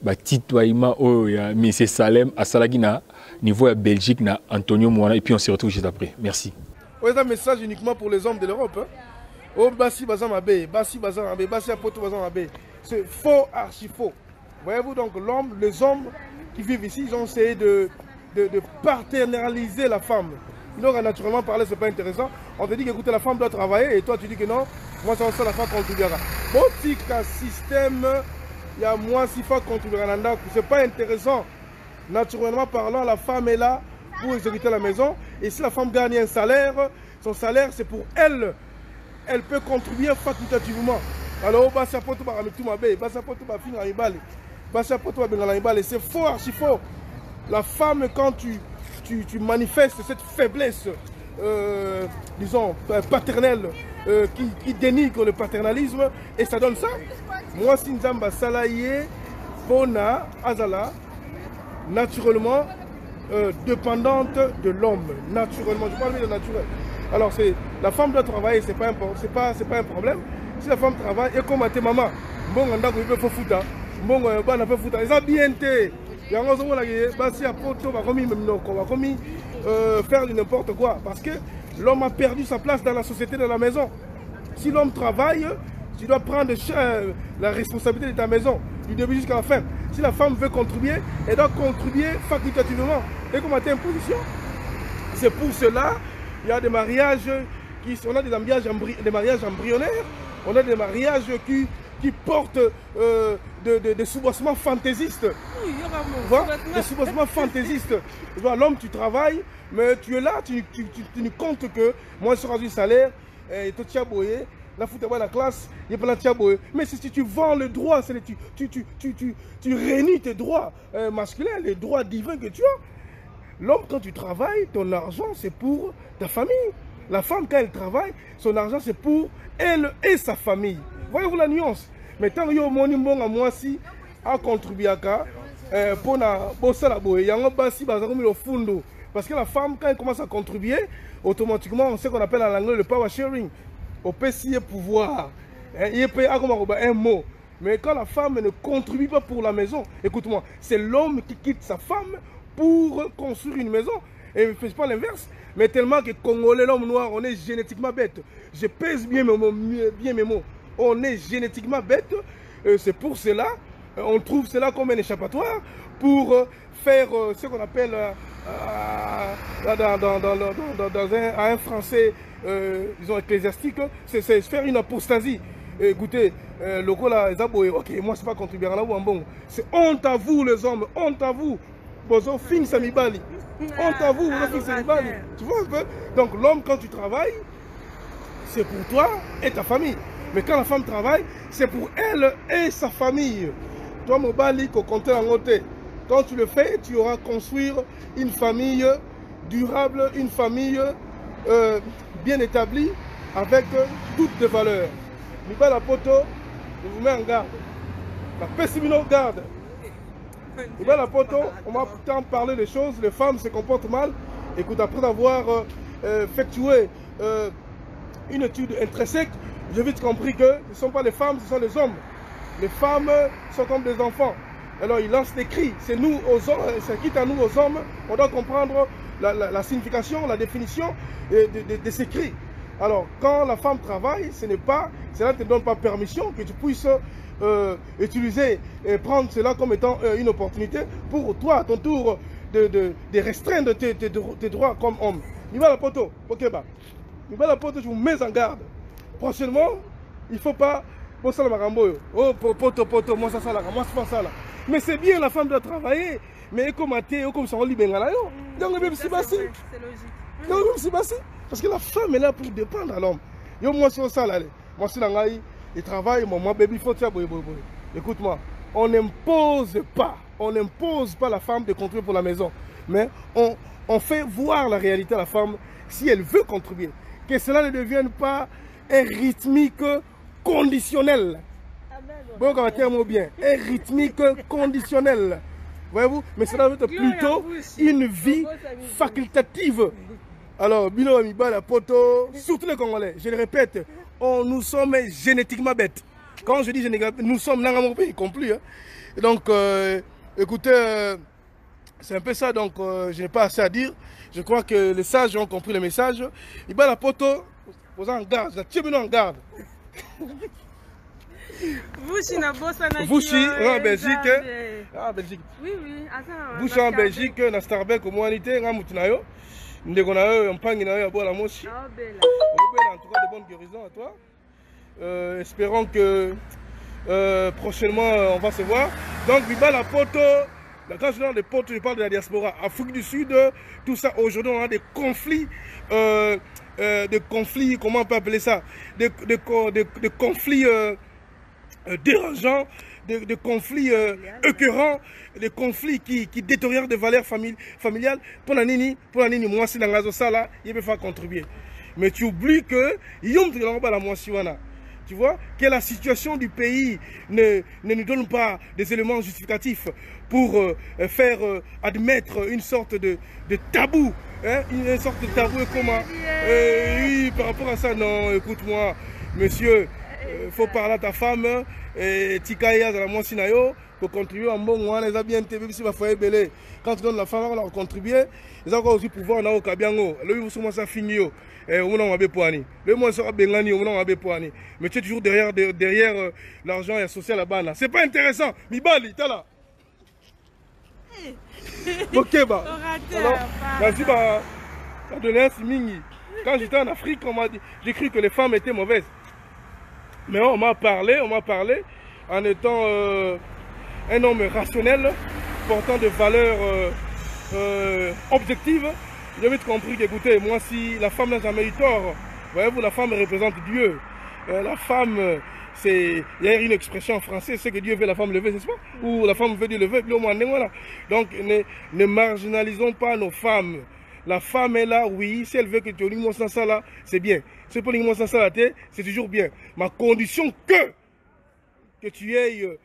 H: va titoyer mais c'est Salem à Salagina, niveau à Belgique, na Antonio Moana, et puis on se retrouve juste après. Merci.
A: C'est un message uniquement pour les hommes de l'Europe. Oh, Bassi Bazan Abbé, Bassi Bazan Abbé, Bassi Apoto Bazan Abbé. C'est faux, archi faux. Voyez-vous donc, les hommes qui vivent ici, ils ont essayé de paternaliser la femme. Donc, naturellement parler, c'est pas intéressant. On te dit que la femme doit travailler et toi tu dis que non, moi ça la femme contribuera. Bon, si un système, il y a moi si femme contribuera, c'est pas intéressant. Naturellement parlant, la femme est là pour exécuter la maison. Et si la femme gagne un salaire, son salaire c'est pour elle. Elle peut contribuer facultativement. Alors, c'est faux, archi faux. La femme, quand tu manifestes cette faiblesse, disons, paternelle, qui dénigre le paternalisme, et ça donne ça. Moi, si Nzamba Salaye, Bona, Azala, naturellement, dépendante de l'homme. Naturellement, je parle de naturel. Alors, la femme doit travailler, c'est pas un problème. Si la femme travaille, et comme à tes mamans, bon, on a fait fouta, bon, on a fait fouta, ils ont bien été. Il y a un moment où faire du n'importe quoi. Parce que l'homme a perdu sa place dans la société, dans la maison. Si l'homme travaille, tu dois prendre la responsabilité de ta maison, du début jusqu'à la fin. Si la femme veut contribuer, elle doit contribuer facultativement. Et comme tu as une position, c'est pour cela il y a des mariages, on a des mariages embryonnaires, on a des mariages qui portent des soubassements fantaisistes. Des soubassements fantaisistes. L'homme, tu travailles, mais tu es là, tu ne comptes que moi, je serai du salaire, et tu as boyé, la football, la classe, il n'y a pas la tiaboye. Mais si tu vends le droit, tu réunis tes droits masculins, les droits divins que tu as. L'homme, quand tu travailles, ton argent, c'est pour ta famille. La femme, quand elle travaille, son argent, c'est pour elle et sa famille. Voyez-vous la nuance? Mais tant que vous avez un mois si à contribuer pour la boye, il y a un bassi le fundo. Parce que la femme, quand elle commence à contribuer, automatiquement, on sait qu'on appelle en anglais le power sharing. On peut s'y pouvoir. Il peut y avoir un mot. Mais quand la femme ne contribue pas pour la maison, écoute-moi, c'est l'homme qui quitte sa femme pour construire une maison. Et ne fais pas l'inverse. Mais tellement que Congolais, l'homme noir, on est génétiquement bête. Je pèse bien mes mots. On est génétiquement bête. C'est pour cela, on trouve cela comme un échappatoire pour faire ce qu'on appelle dans un français, disons ecclésiastique, c'est faire une apostasie. Écoutez, le gars là, ok, moi c'est pas contribuer à la bon. C'est honte à vous les hommes, honte à vous. Bozo fin samibali. Honte à vous, fin samibali. Tu vois un peu? Donc l'homme, quand tu travailles, c'est pour toi et ta famille. Mais quand la femme travaille, c'est pour elle et sa famille. Toi, mon bali, qu'on compte en côté. Quand tu le fais, tu auras construire une famille durable, une famille bien établie, avec toutes les valeurs. Niba la poto, je vous mets en garde. La pessimino garde. Niba la poto, on m'a pourtant parlé des choses, les femmes se comportent mal. Écoute, après avoir effectué une étude intrinsèque, j'ai vite compris que ce ne sont pas les femmes, ce sont les hommes. Les femmes sont comme des enfants. Alors ils lancent des cris. C'est nous aux hommes, c'est quitte à nous aux hommes, on doit comprendre la signification, la définition de ces cris. Alors quand la femme travaille, ce n'est pas cela ne te donne pas permission que tu puisses utiliser et prendre cela comme étant une opportunité pour toi, à ton tour, de restreindre tes droits comme homme. Niba la poto, ok bah. Niba la poto, je vous mets en garde. Prochainement, il ne faut pas... Oh, poto, moi ça là, moi c'est pas ça là. Mais c'est bien, la femme doit travailler. Mais comme ça, on libère là. Donc, même si bassi. C'est logique. Donc, même si bassi. Parce que la femme est là pour dépendre à l'homme. Yo, moi, c'est ça là. Moi, c'est là, il travaille, moi, baby, faut tiens, écoute-moi, on n'impose pas la femme de contribuer pour la maison. Mais on fait voir la réalité à la femme si elle veut contribuer. Que cela ne devienne pas un rythmique conditionnel. Bon, quand on bien, un rythmique conditionnel. Voyez-vous? Mais cela veut être plutôt une vie facultative. Alors, Bilo Amiba, la poto, surtout les Congolais, je le répète, nous sommes génétiquement bêtes. Quand je dis génétiquement, nous sommes dans mon pays compris. Hein. Donc, écoutez, c'est un peu ça, donc je n'ai pas assez à dire. Je crois que les sages ont compris le message. Iba la poto, posez en garde, la tiens en garde. Vous en Belgique. Ah, Belgique.
K: Oui, oui.
A: Vous en Belgique, na Starbucks, au moins, on en tout cas de bonnes guérisons à toi. Espérons que prochainement on va se voir. Donc Biba la poto, quand je parle de poto, je parle de la diaspora. Afrique du Sud, tout ça, aujourd'hui on a des conflits, comment on peut appeler ça, des conflits dérangeants, des conflits écœurants, des conflits qui détériorent des valeurs familiales. Pour la nini, moi c'est dans la ça là, il peut faire contribuer. Mais tu oublies que tu vois que la situation du pays ne nous donne pas des éléments justificatifs pour faire admettre une sorte de tabou, hein, une sorte de tabou comment oui, par rapport à ça. Non, écoute-moi, monsieur, faut parler à ta femme et Tikaya dans la Monsinayo pour contribuer en bon mois, les a bien été, si va faire belé. Quand tu donnes la femme, on va contribuer, ils ont aussi pouvoir dans le Kabiango. Là, ils vont ça finir. On a besoin. Le mois sera bengani, on a besoin. Mais tu es toujours derrière l'argent associé à la banane. C'est pas intéressant. Mibali, t'es là. Ok, bah. Vas-y, bah. Quand j'étais en Afrique, on m'a dit, j'ai cru que les femmes étaient mauvaises. Mais on m'a parlé en étant un homme rationnel, portant de valeurs objectives. J'ai vite compris qu'écoutez, moi si la femme n'a jamais eu tort, voyez-vous, la femme représente Dieu. La femme, il y a une expression en français, c'est que Dieu veut la femme lever, c'est ça? Ou la femme veut Dieu lever, puis au moins, voilà. Donc ne marginalisons pas nos femmes. La femme est là, oui, si elle veut que tu aies une ça là, c'est bien. Si pour une ça là, c'est toujours bien. Ma condition que tu aies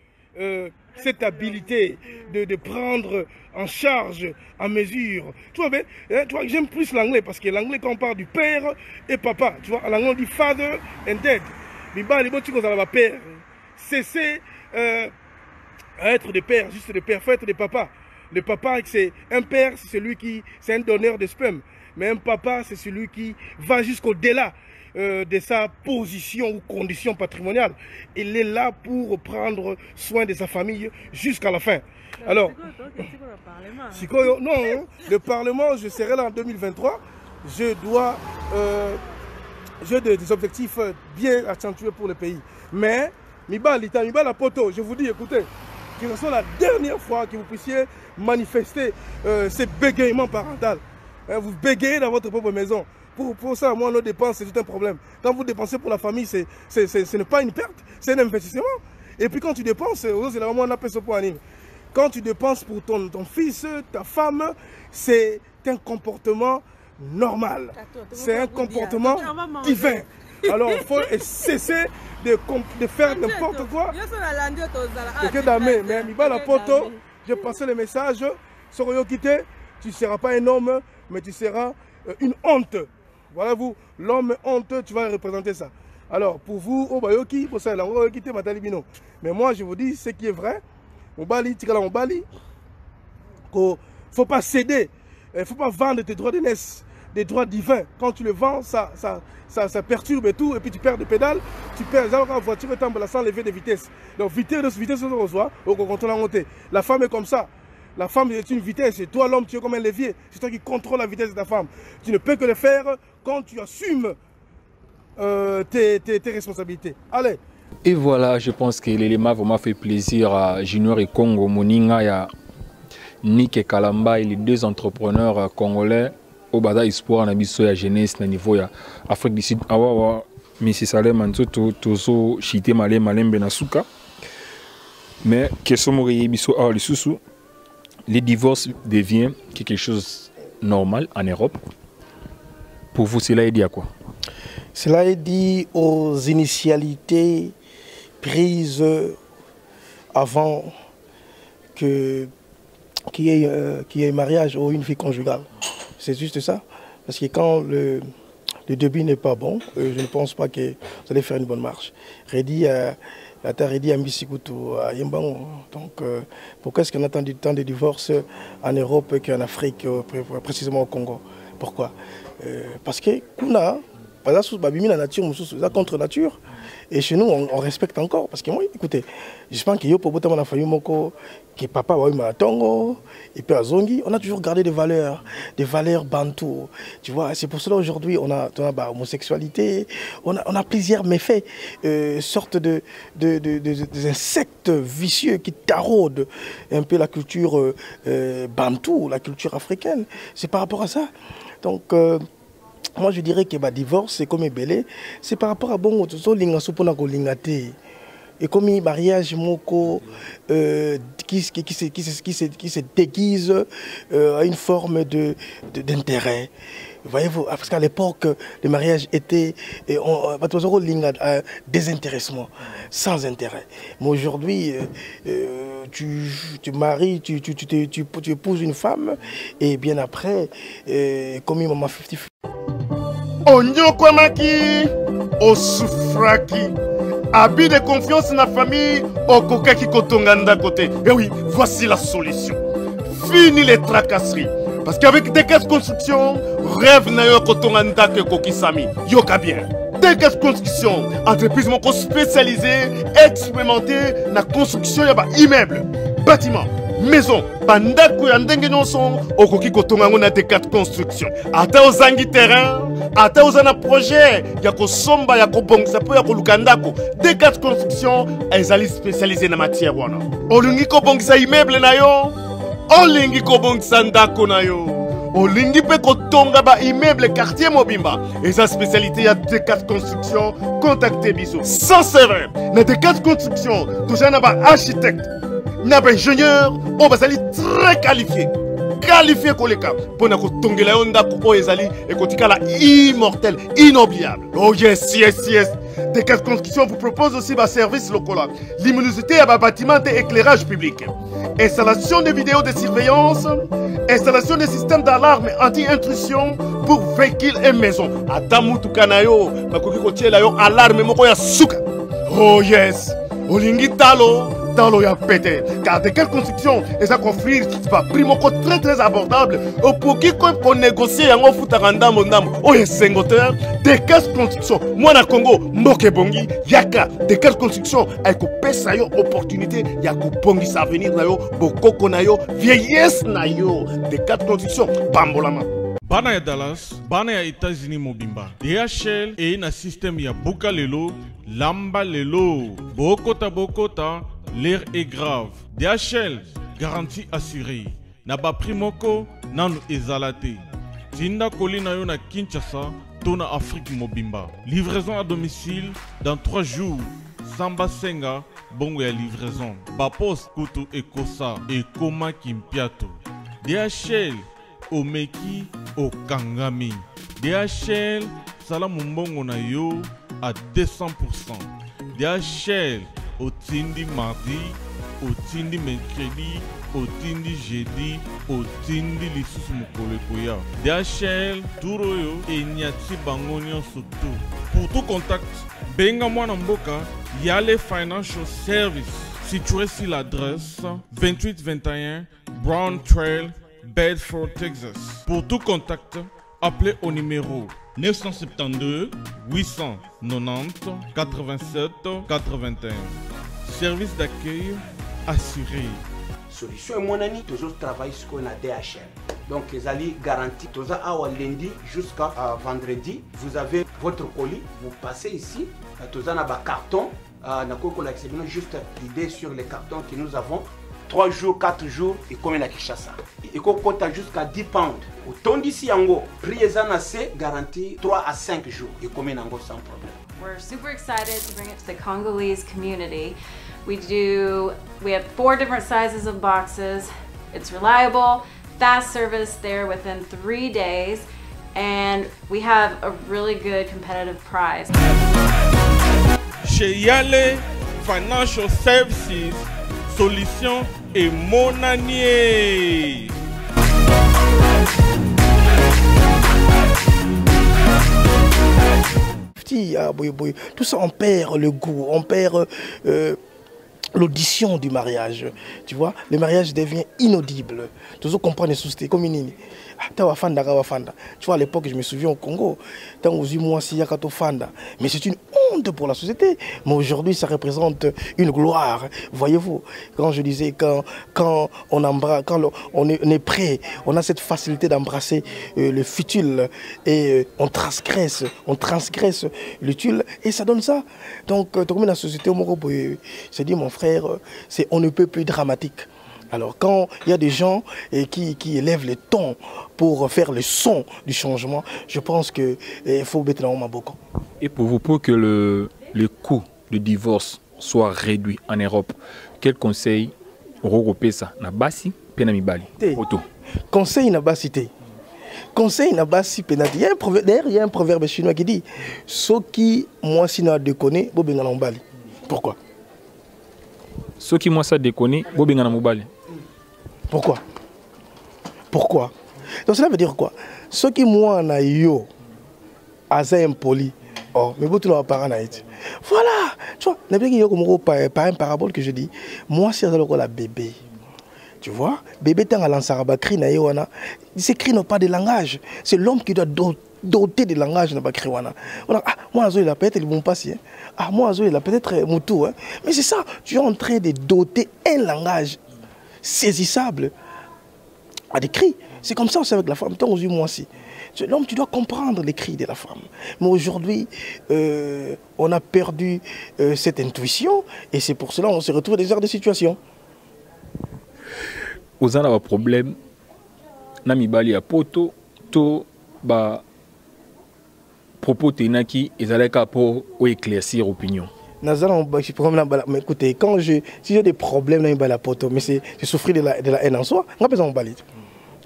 A: cette habilité de prendre en charge, en mesure. Tu vois, j'aime plus l'anglais parce que l'anglais, quand on parle du père et papa, tu vois, en anglais on dit father and dad. Mais bah, les bons trucs, on va père. Cessez à être des pères, juste des pères, il faut être des papas. Le papa, c'est un père, c'est un donneur de sperme. Mais un papa, c'est celui qui va jusqu'au-delà de sa position ou condition patrimoniale. Il est là pour prendre soin de sa famille jusqu'à la fin. Alors, non, le Parlement, je serai là en 2023. J'ai des objectifs bien accentués pour le pays. Mais, Miba la poto, je vous dis, écoutez, que ce soit la dernière fois que vous puissiez manifester ces bégaiements parentaux. Vous bégayez dans votre propre maison. Pour ça, moi, nos dépenses, c'est tout un problème. Quand vous dépensez pour la famille, ce n'est pas une perte, c'est un investissement. Et puis quand tu dépenses, c'est vraiment un appel ce point. Quand tu dépenses pour ton fils, ta femme, c'est un comportement normal. C'est un comportement divin. Alors, il faut cesser de faire n'importe quoi. Mais Miba la poto, j'ai passé le message. Sur quitté, tu ne seras pas un homme, mais tu seras une honte. Voilà vous, l'homme honte, tu vas représenter ça. Alors, pour vous, Obayoki, pour ça, mais moi, je vous dis ce qui est vrai. Il ne faut pas céder, il ne faut pas vendre tes droits d'aînesse, des droits divins. Quand tu le vends, ça perturbe et tout, et puis tu perds des pédales, tu perds la voiture sans lever de vitesse. Donc vitesse on reçoit, on contrôle la montée. La femme est comme ça. La femme est une vitesse et toi l'homme tu es comme un levier. C'est toi qui contrôle la vitesse de ta femme. Tu ne peux que le faire quand tu assumes tes responsabilités. Allez.
H: Et voilà, je pense que l'élément vraiment fait plaisir à Junior et Congo, Moninga, il y a Nick et Kalamba, les deux entrepreneurs congolais. Au bada espoir na biso ya jeunesse na niveau ya Afrique du Sud awa Misi Salem Manzoto tozo chité malembe na suka mais que somo biso awa lisusu le divorce devient quelque chose normal en Europe. Pour vous, cela est dit à quoi?
B: Cela est dit aux initialités prises avant qu'il y ait mariage ou une vie conjugale. C'est juste ça. Parce que quand le début n'est pas bon, je ne pense pas que vous allez faire une bonne marche. Redi a Mbisikutu à Yembango. Donc, pourquoi est-ce qu'on a tant de divorces en Europe qu'en Afrique, précisément au Congo? Pourquoi? Parce que kuna, par exemple, la nature, la contre nature. Et chez nous, on respecte encore. Parce que moi, écoutez, je pense qu'il y a un famille que papa va eu tongo et puis à Zongi, on a toujours gardé des valeurs bantou. Tu vois, c'est pour cela aujourd'hui, on a homosexualité, on a plusieurs méfaits, sortes des insectes vicieux qui taraudent un peu la culture bantou, la culture africaine. C'est par rapport à ça. Donc, moi, je dirais que le divorce, c'est comme un belé. C'est par rapport à bon, et comme un mariage moko qui se déguise à une forme d'intérêt. Voyez-vous, parce qu'à l'époque, le mariage était désintéressement, sans intérêt. Mais aujourd'hui, tu maries, tu épouses une femme, et bien après, comme une maman 50-50.
L: Onyokwamaki, osufraki. Abus de confiance dans la famille, okokaki kotonganda côté. Et oui, voici la solution. Fini les tracasseries. Parce qu'avec des caisses construction, rêve na yo kotonganda ke kokisami. Yoka bien. Des caisses construction, entreprise moko spécialisée, expérimentée dans la construction ya ba immeuble, bâtiment, maison, bandako ya ndenge nyonso, okoki kotonga ngona des quatre construction. Ata ozangi terrain, ata ozana projet ya kosomba ya kobongisa po ya kolukandako, des quatre construction, ezali spécialisé na matière wana. Olingi kobongisa immeuble na yo, olingi kobongisa ndako na yo. Olingi pe kotonga ba immeuble quartier Mobimba. Et sa spécialité ya D4 construction, contactez biso. Sans serveur, na D4 construction, toujours na ba architecte, na ba ingénieur, on va aller très qualifié. Qualifié koleka pour na kotongela yo ndako po ezali et kotikala immortel, inoubliable. Oh yes, yes, yes. D4 construction vous propose aussi ba service local. Luminosité à ba bâtiment et éclairage public. Installation de vidéos de surveillance, installation de systèmes d'alarme anti-intrusion pour véhicules et maisons. Adamu tukanayo, makoki kotiela yo alarme moko ya suka. Oh yes, olingi talo ya pété. Car de quelle construction et ça offrir pas prix moko très abordable. Pour qui qu'on négocie en futaranda mondam. Oh yes, sengoteur, de quelle construction. Moi na Congo, mboke bongi, yaka de quelle construction avec pesa yo opportunité, yako bongi sa avenir na yo, bokoko na yo, vieillesse na yo. De quelle construction, bambolama.
G: Bana ya Dallas, bana ya États-Unis Mobimba. DHL et na système ya Buka lelo, lamba lelo. Bokota, l'air est grave. DHL, garantie assurée. Naba primoko, nanu ezalate. Tinda kolina yo na Kinshasa, tona Afrique Mobimba. Livraison à domicile dans 3 jours. Samba Senga, bongo ya livraison. Bapos Kutu Ekosa et Koma Kimpiato. DHL, Omeki, Okangami. DHL, Salamumbongo na yo à 200%. DHL, Otindi mardi, Otindi mercredi, Otindi jeudi, Otindi lisusu mukolekoya. DHL, Turoyo et Nyati Bangonion surtout. Pour tout contact, Benga Mwana Mboka, Yale Financial Service, situé sur l'adresse 2821 Brown Trail, Bedford, Texas. Pour tout contact, appelez au numéro 972 890 87 81. Service d'accueil assuré.
M: Solution et mon ami, toujours travaille sur qu'on a DHL. Donc, les alliés garantis, toujours à lundi jusqu'à vendredi, vous avez votre colis, vous passez ici, toujours on a un carton, juste l'idée sur les cartons que nous avons. 3 jours, 4 jours, et comme à Kinshasa. Et qu'on compte jusqu'à 10 pounds. Autant d'ici, prix est garanti 3 à 5 jours, et comme sans problème.
N: We're super excited to bring it to the Congolese community. We have 4 different sizes of boxes. It's reliable, fast service there within 3 days, and we have a really good competitive price.
G: Chez Yale Financial Services, solution et monanier.
B: Tout ça, on perd le goût, on perd l'audition du mariage. Tu vois, le mariage devient inaudible. Tu dois comprendre les sociétés comme une. Tu vois, à l'époque, je me souviens au Congo, mais c'est une honte pour la société. Mais aujourd'hui, ça représente une gloire. Voyez-vous, quand je disais, quand on est prêt, on a cette facilité d'embrasser le futile et on transgresse l'utile et ça donne ça. Donc, dans la société, c'est dit, mon frère, on ne peut plus dramatique. Alors quand il y a des gens qui élèvent les tons pour faire le son du changement, je pense qu'il faut mettre en main beaucoup.
H: Et pour vous, pour que le coût du divorce soit réduit en Europe, quel conseil Européen ça na basi pe na mibali auto
B: conseil na basi te conseil na basi penati. D'ailleurs il y a un proverbe chinois qui dit soki moi si na déconné bobenga na mobali. Pourquoi?
H: Soki moi ça déconné bobenga na mobali.
B: Pourquoi? Pourquoi? Donc cela veut dire quoi? Ce qui moi na yo asa impoli. Oh, mais vous tu n'as pas naït. Voilà. Tu vois, n'importe qui par un parabole que je dis. Moi c'est la bébé. Tu vois, bébé tant à l'ansaraba cri na yo wana. Ces cris n'ont pas de langage. C'est l'homme qui doit doter de langage na ba cri wana. Voilà. Ah, moi azo il a peut-être ils vont passer. Ah, moi azo il a peut-être moutou hein. Mais c'est ça, tu es en train de doter un langage saisissable à des cris. C'est comme ça aussi avec la femme. Tant aux moi aussi. L'homme, tu dois comprendre les cris de la femme. Mais aujourd'hui, on a perdu cette intuition et c'est pour cela qu'on se retrouve dans des genres de situations.
H: Aux a un problème, nami bali a poto to ba propos tenaki ezaleka pour éclaircir opinion.
B: Mais écoutez, si j'ai des problèmes dans la poto, mais c'est souffrir de la haine en soi, on a besoin de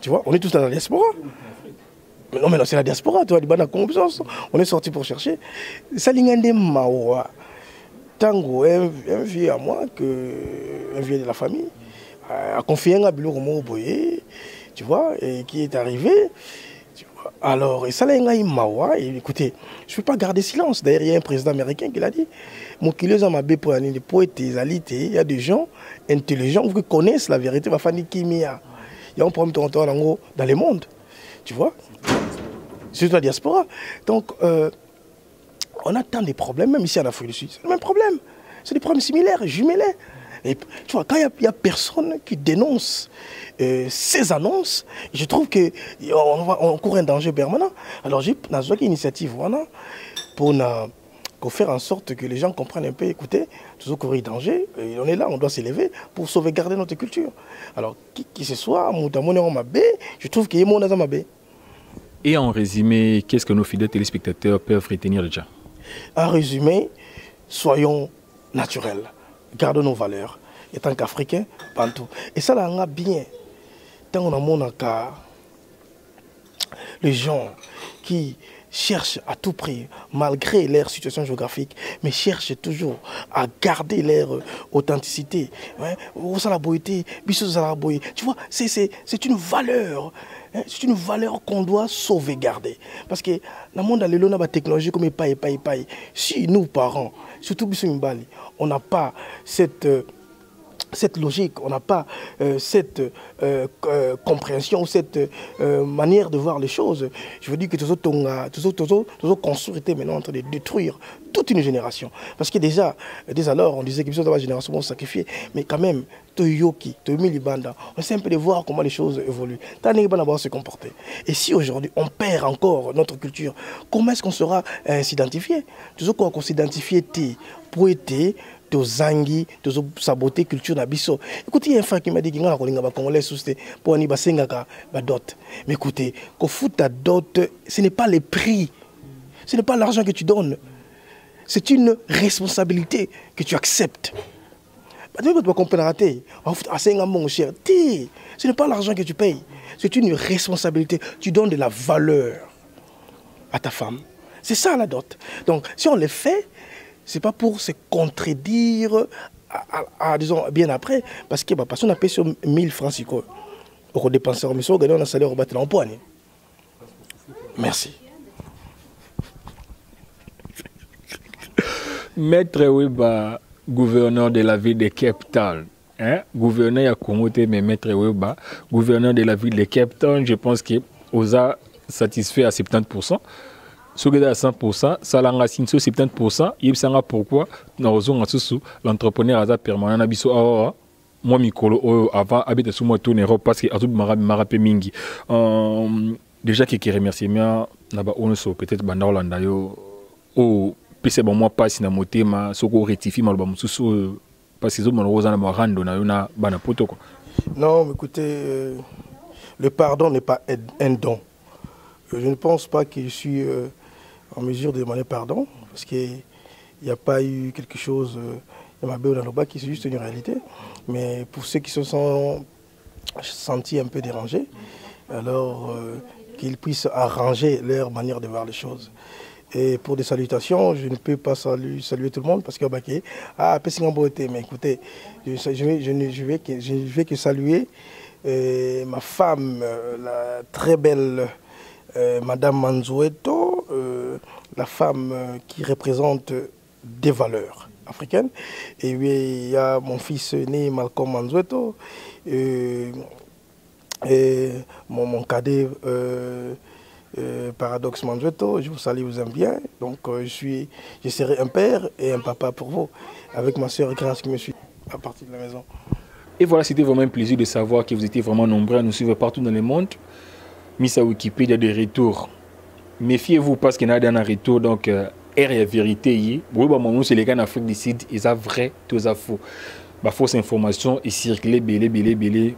B: tu vois, on est tous dans la diaspora. Mais non, c'est la diaspora, tu vois, on est sorti pour chercher. Ça l'ingende mawa. Tango, un vieux à moi, un vieux de la famille, a confié un bilou boye, tu vois, et qui est arrivé. Alors, et ça l'a mawa, et écoutez, je ne peux pas garder silence. D'ailleurs, il y a un président américain qui l'a dit. Mon kilos à ma bé pour les poètes, il y a des gens intelligents qui connaissent la vérité. Il y a un problème dans le monde, tu vois. C'est la diaspora. Donc, on a tant de problèmes, même ici en Afrique du Sud. C'est le même problème. C'est des problèmes similaires, jumelés. Et tu vois, quand il n'y a personne qui dénonce ces annonces, je trouve qu'on court un danger permanent. Alors j'ai une initiative pour faire en sorte que les gens comprennent un peu, écoutez, toujours courir danger, et on est là, on doit s'élever pour sauvegarder notre culture. Alors qui ce soit, je trouve qu'il y a mon Mabé.
H: Et en résumé, qu'est-ce que nos fidèles téléspectateurs peuvent retenir déjà?
B: En résumé, soyons naturels. Gardons nos valeurs. Et tant qu'Africains, partout. Et ça, là, on a bien. Tant qu'on a mon cas, les gens qui cherchent à tout prix, malgré leur situation géographique, mais cherchent toujours à garder leur authenticité. Tu vois, c'est une valeur. C'est une valeur qu'on doit sauvegarder. Parce que dans le monde, il y a des technologies comme si nous, parents, surtout Bissou Mbali, on n'a pas cette cette logique, on n'a pas cette compréhension, cette manière de voir les choses. Je veux dire que tout construire était maintenant en train de détruire toute une génération. Parce que déjà, dès alors, on disait que la génération vont sacrifier, mais quand même, Toyoki, Toyomilibanda, on essaie un peu de voir comment les choses évoluent. T'as se comporter. Et si aujourd'hui on perd encore notre culture, comment est-ce qu'on sera s'identifier? Toujours qu'on s'identifie pour être de zangi, de saboter culture nabiso. Écoutez, il y a un frère qui m'a dit qu'il y a un Congolais pour un dot. Mais écoutez, qu'au foot ta dot, ce n'est pas les prix, ce n'est pas l'argent que tu donnes, c'est une responsabilité que tu acceptes. Ce n'est pas l'argent que tu payes, c'est une responsabilité. Tu donnes de la valeur à ta femme. C'est ça la dot. Donc si on le fait, c'est pas pour se contredire disons, bien après, parce que parce qu'on a payé sur 1000 francs, on dépense, mais si on gagne, on a salaire, on va battre l'empoigne. Merci.
H: Maître Weba, gouverneur de la ville de Cape Town. Hein? Gouverneur à Congo, mais Maître Weba, gouverneur de la ville de Cape Town, je pense que Oza satisfait à 70%. Si vous êtes à 100%, ça l'a 70%. Il y a pourquoi l'entrepreneur a permanent. Moi, Mikolo, avant, habite sous moi, tout l'Europe parce que tout m'a rappelé Mingi. Déjà, quelques remerciements, peut-être Banda Hollanda, puis c'est bon, moi, pas si na moté, ma soko rectifie, ma parce que mon rose na rando na bana poto.
B: Non, mais écoutez, le pardon n'est pas un don. Je ne pense pas que je suis en mesure de demander pardon, parce qu'il n'y a pas eu quelque chose dans ma dans le bas qui est juste une réalité. Mais pour ceux qui se sont sentis un peu dérangés, alors qu'ils puissent arranger leur manière de voir les choses. Et pour des salutations, je ne peux pas saluer tout le monde parce que mais écoutez, je vais que saluer ma femme, la très belle Madame Manzoueto, la femme qui représente des valeurs africaines. Et puis il y a mon fils né Malcolm Manzoueto, et mon cadet Paradoxe Manzoueto. Je vous salue, vous aime bien. Donc je serai un père et un papa pour vous, avec ma soeur Grâce qui me suit à partir de la maison.
H: Et voilà, c'était vraiment un plaisir de savoir que vous étiez vraiment nombreux à nous suivre partout dans le monde. Mis à Wikipédia de retour. Méfiez-vous parce qu'il y a un retour, donc et vérité. C'est les gars en Afrique du Sud, ils sont vrais, tout ça faux. La fausse information est circulée, belé.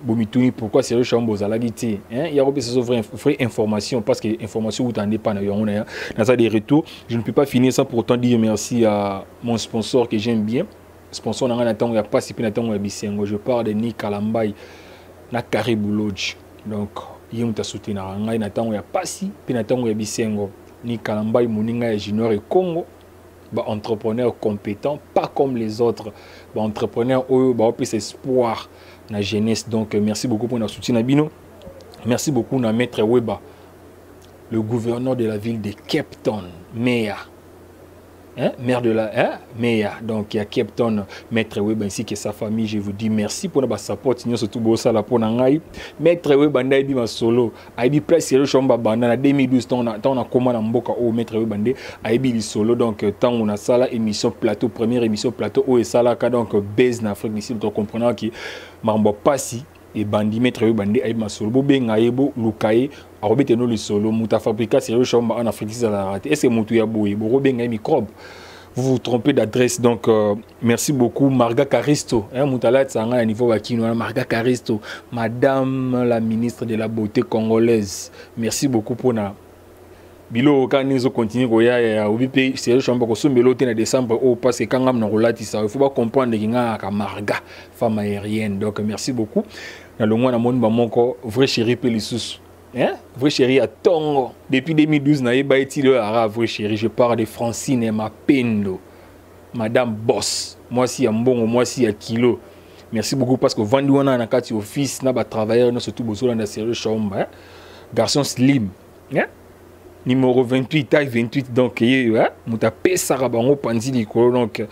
H: Pourquoi c'est le chambre aux alagité? Il y a une vraie information parce que l'information vous n'en pas dans ça des retours. Je ne peux pas finir sans pour autant dire merci à mon sponsor que j'aime bien. Sponsor n'a pas il y a pas si je parle de Nick Kalambai na Caribou Lodge. Donc il y a un soutien na il y a pas si Bisengo Nick Kalambai moninga junior et Congo. Entrepreneur compétent, pas comme les autres. Entrepreneur qui espoir la jeunesse. Donc merci beaucoup pour notre soutien. Merci beaucoup à Maître Weba, le gouverneur de la ville de Cape Town, maire. Maire de la donc il y a Cape Town, Maître Weba ainsi que sa famille. Je vous dis merci pour notre support. Surtout pour Maître Weba ndaibi ma solo. Aibi presque le chamba banda en 2012 on a comment na mboka au Maître Weba ndé aibi li solo. Donc tant on a ça la émission plateau, première émission plateau au et ça là donc base en Afrique d'ici. Donc comprenant que mambo passi et bandi Maître Weba ndé aibi ma solo bo benga yebo lukaye arobete no li solo muta fabrica c'est le chamba en Afrique d'ici la raté. Est-ce que mutu ya boye bo benga microbe. Vous vous trompez d'adresse, donc merci beaucoup Marga Caristo. Moutala Tsanga à niveau Wakino, Marga Caristo, Madame la ministre de la beauté congolaise. Merci beaucoup pour na. Bilo quand nous continuons au BP, c'est le chambre que Melo en décembre au parce que quand on a relati ça, il faut pas comprendre qu'il y a Marga, femme aérienne. Donc merci beaucoup. Dans le mois de mon vrai chéri Pelissus. Vrai chéri à Tongo. Depuis 2012, vrai chéri. Je parle de Francine et Mapendo. Madame Boss. Moi si à Mbongo, moi si à Kilo. Merci beaucoup parce que Vandouana na kati office na ba travailleur na surtout bozo na sérieux chambre. Garçon slim. Numéro 28, taille 28 donc muta pesa rabango panzi likolo donc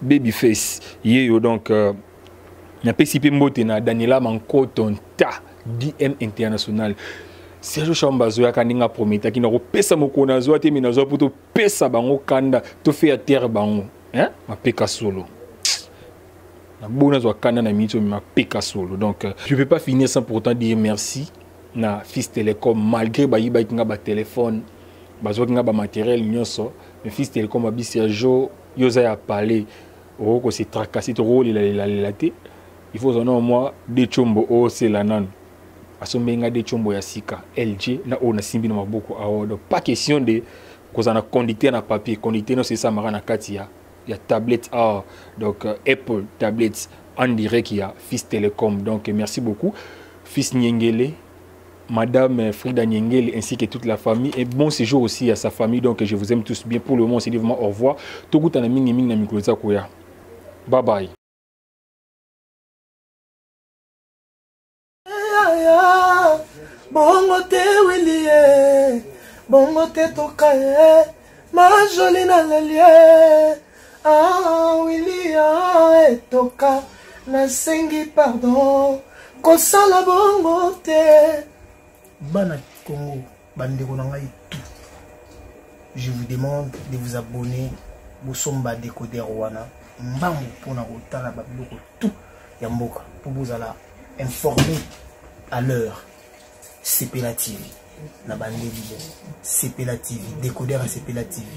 H: baby face. Donc napesi pe mbote na Daniela Mankotonta DM International. Sergio Chambazo ya kaninga prometa ki na ko pesa moko na zo te mina zo poto pesa bango kanda to fe ya terre bango hein ma peka solo na bona zo kanda na mito ma peka solo. Donc je peux pas finir sans pourtant dire merci na Fils Télécom malgré ba yiba kinga ba téléphone bazo kinga ba matériel nyonso mais Fils Télécom ba bi Sergio yoza ya parler o ko se tracasser to rôle la té il faut au moins des chombo o c'est la nan asombenga de chombo ya sika LG na o na simbi na maboko awo. Donc pas question de kozana conducteur na papier, conducteur non c'est ça marana katia ya tablette donc Apple tablette en direct il y a Fils Télécom. Donc merci beaucoup Fils Nyengele, Madame Frida Nyengele ainsi que toute la famille et bon séjour aussi à sa famille. Donc je vous aime tous bien. Pour le moment on se dit vraiment au revoir. Tokuta na mingi na mikoloza koya. Bye bye.
O: Bongo te Willie, bongo te tokaye, ma jolie na lelie. Ah Willie et toka, na sengi pardon, kosala bongo te. Bana Congo, bandeko na ngai tout. Je vous demande de vous abonner au Somba Décodeur wana. Mbambo pona kotala babiloko tout ya mboka pour vous aller informer à l'heure. CPLA TV, na bande video, CPLA TV, Décodeur à CPLA TV,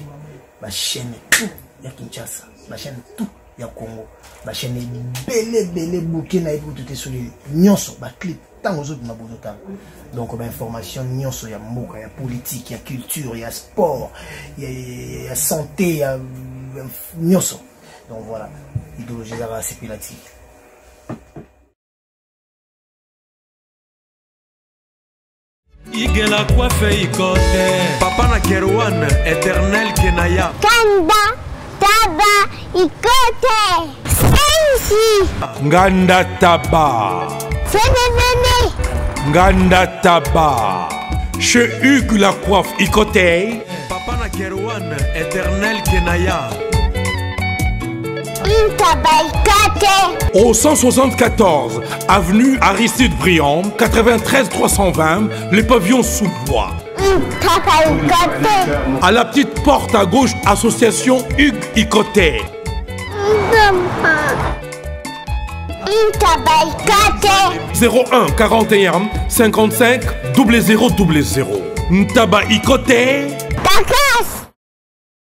O: ma chaîne tout ya Kinshasa, ma chaîne tout ya Congo, ma chaîne belé bouquet na tout est sur les nyonso, ba clip tant aux autres ma bonota. Donc ba information nyonso ya mboka, ya politique, ya culture, ya sport, ya santé, ya nyonso. Donc voilà, idéologie à CPLA TV.
C: Igela coiffe ikote Papa na Kerouan éternel Kenaya
E: Kanda taba ikote Sensi
C: Nganda taba
E: Fenenene
C: Nganda taba Chez Hugues la coiffe ikote Papa na Kerouan éternel Kenaya
E: Au
C: 174 avenue Aristide Briand 93 320 les pavillons sous bois. À la petite porte à gauche association Hugues Ikoté. 01 41 55 0000 Ntaba Ikoté.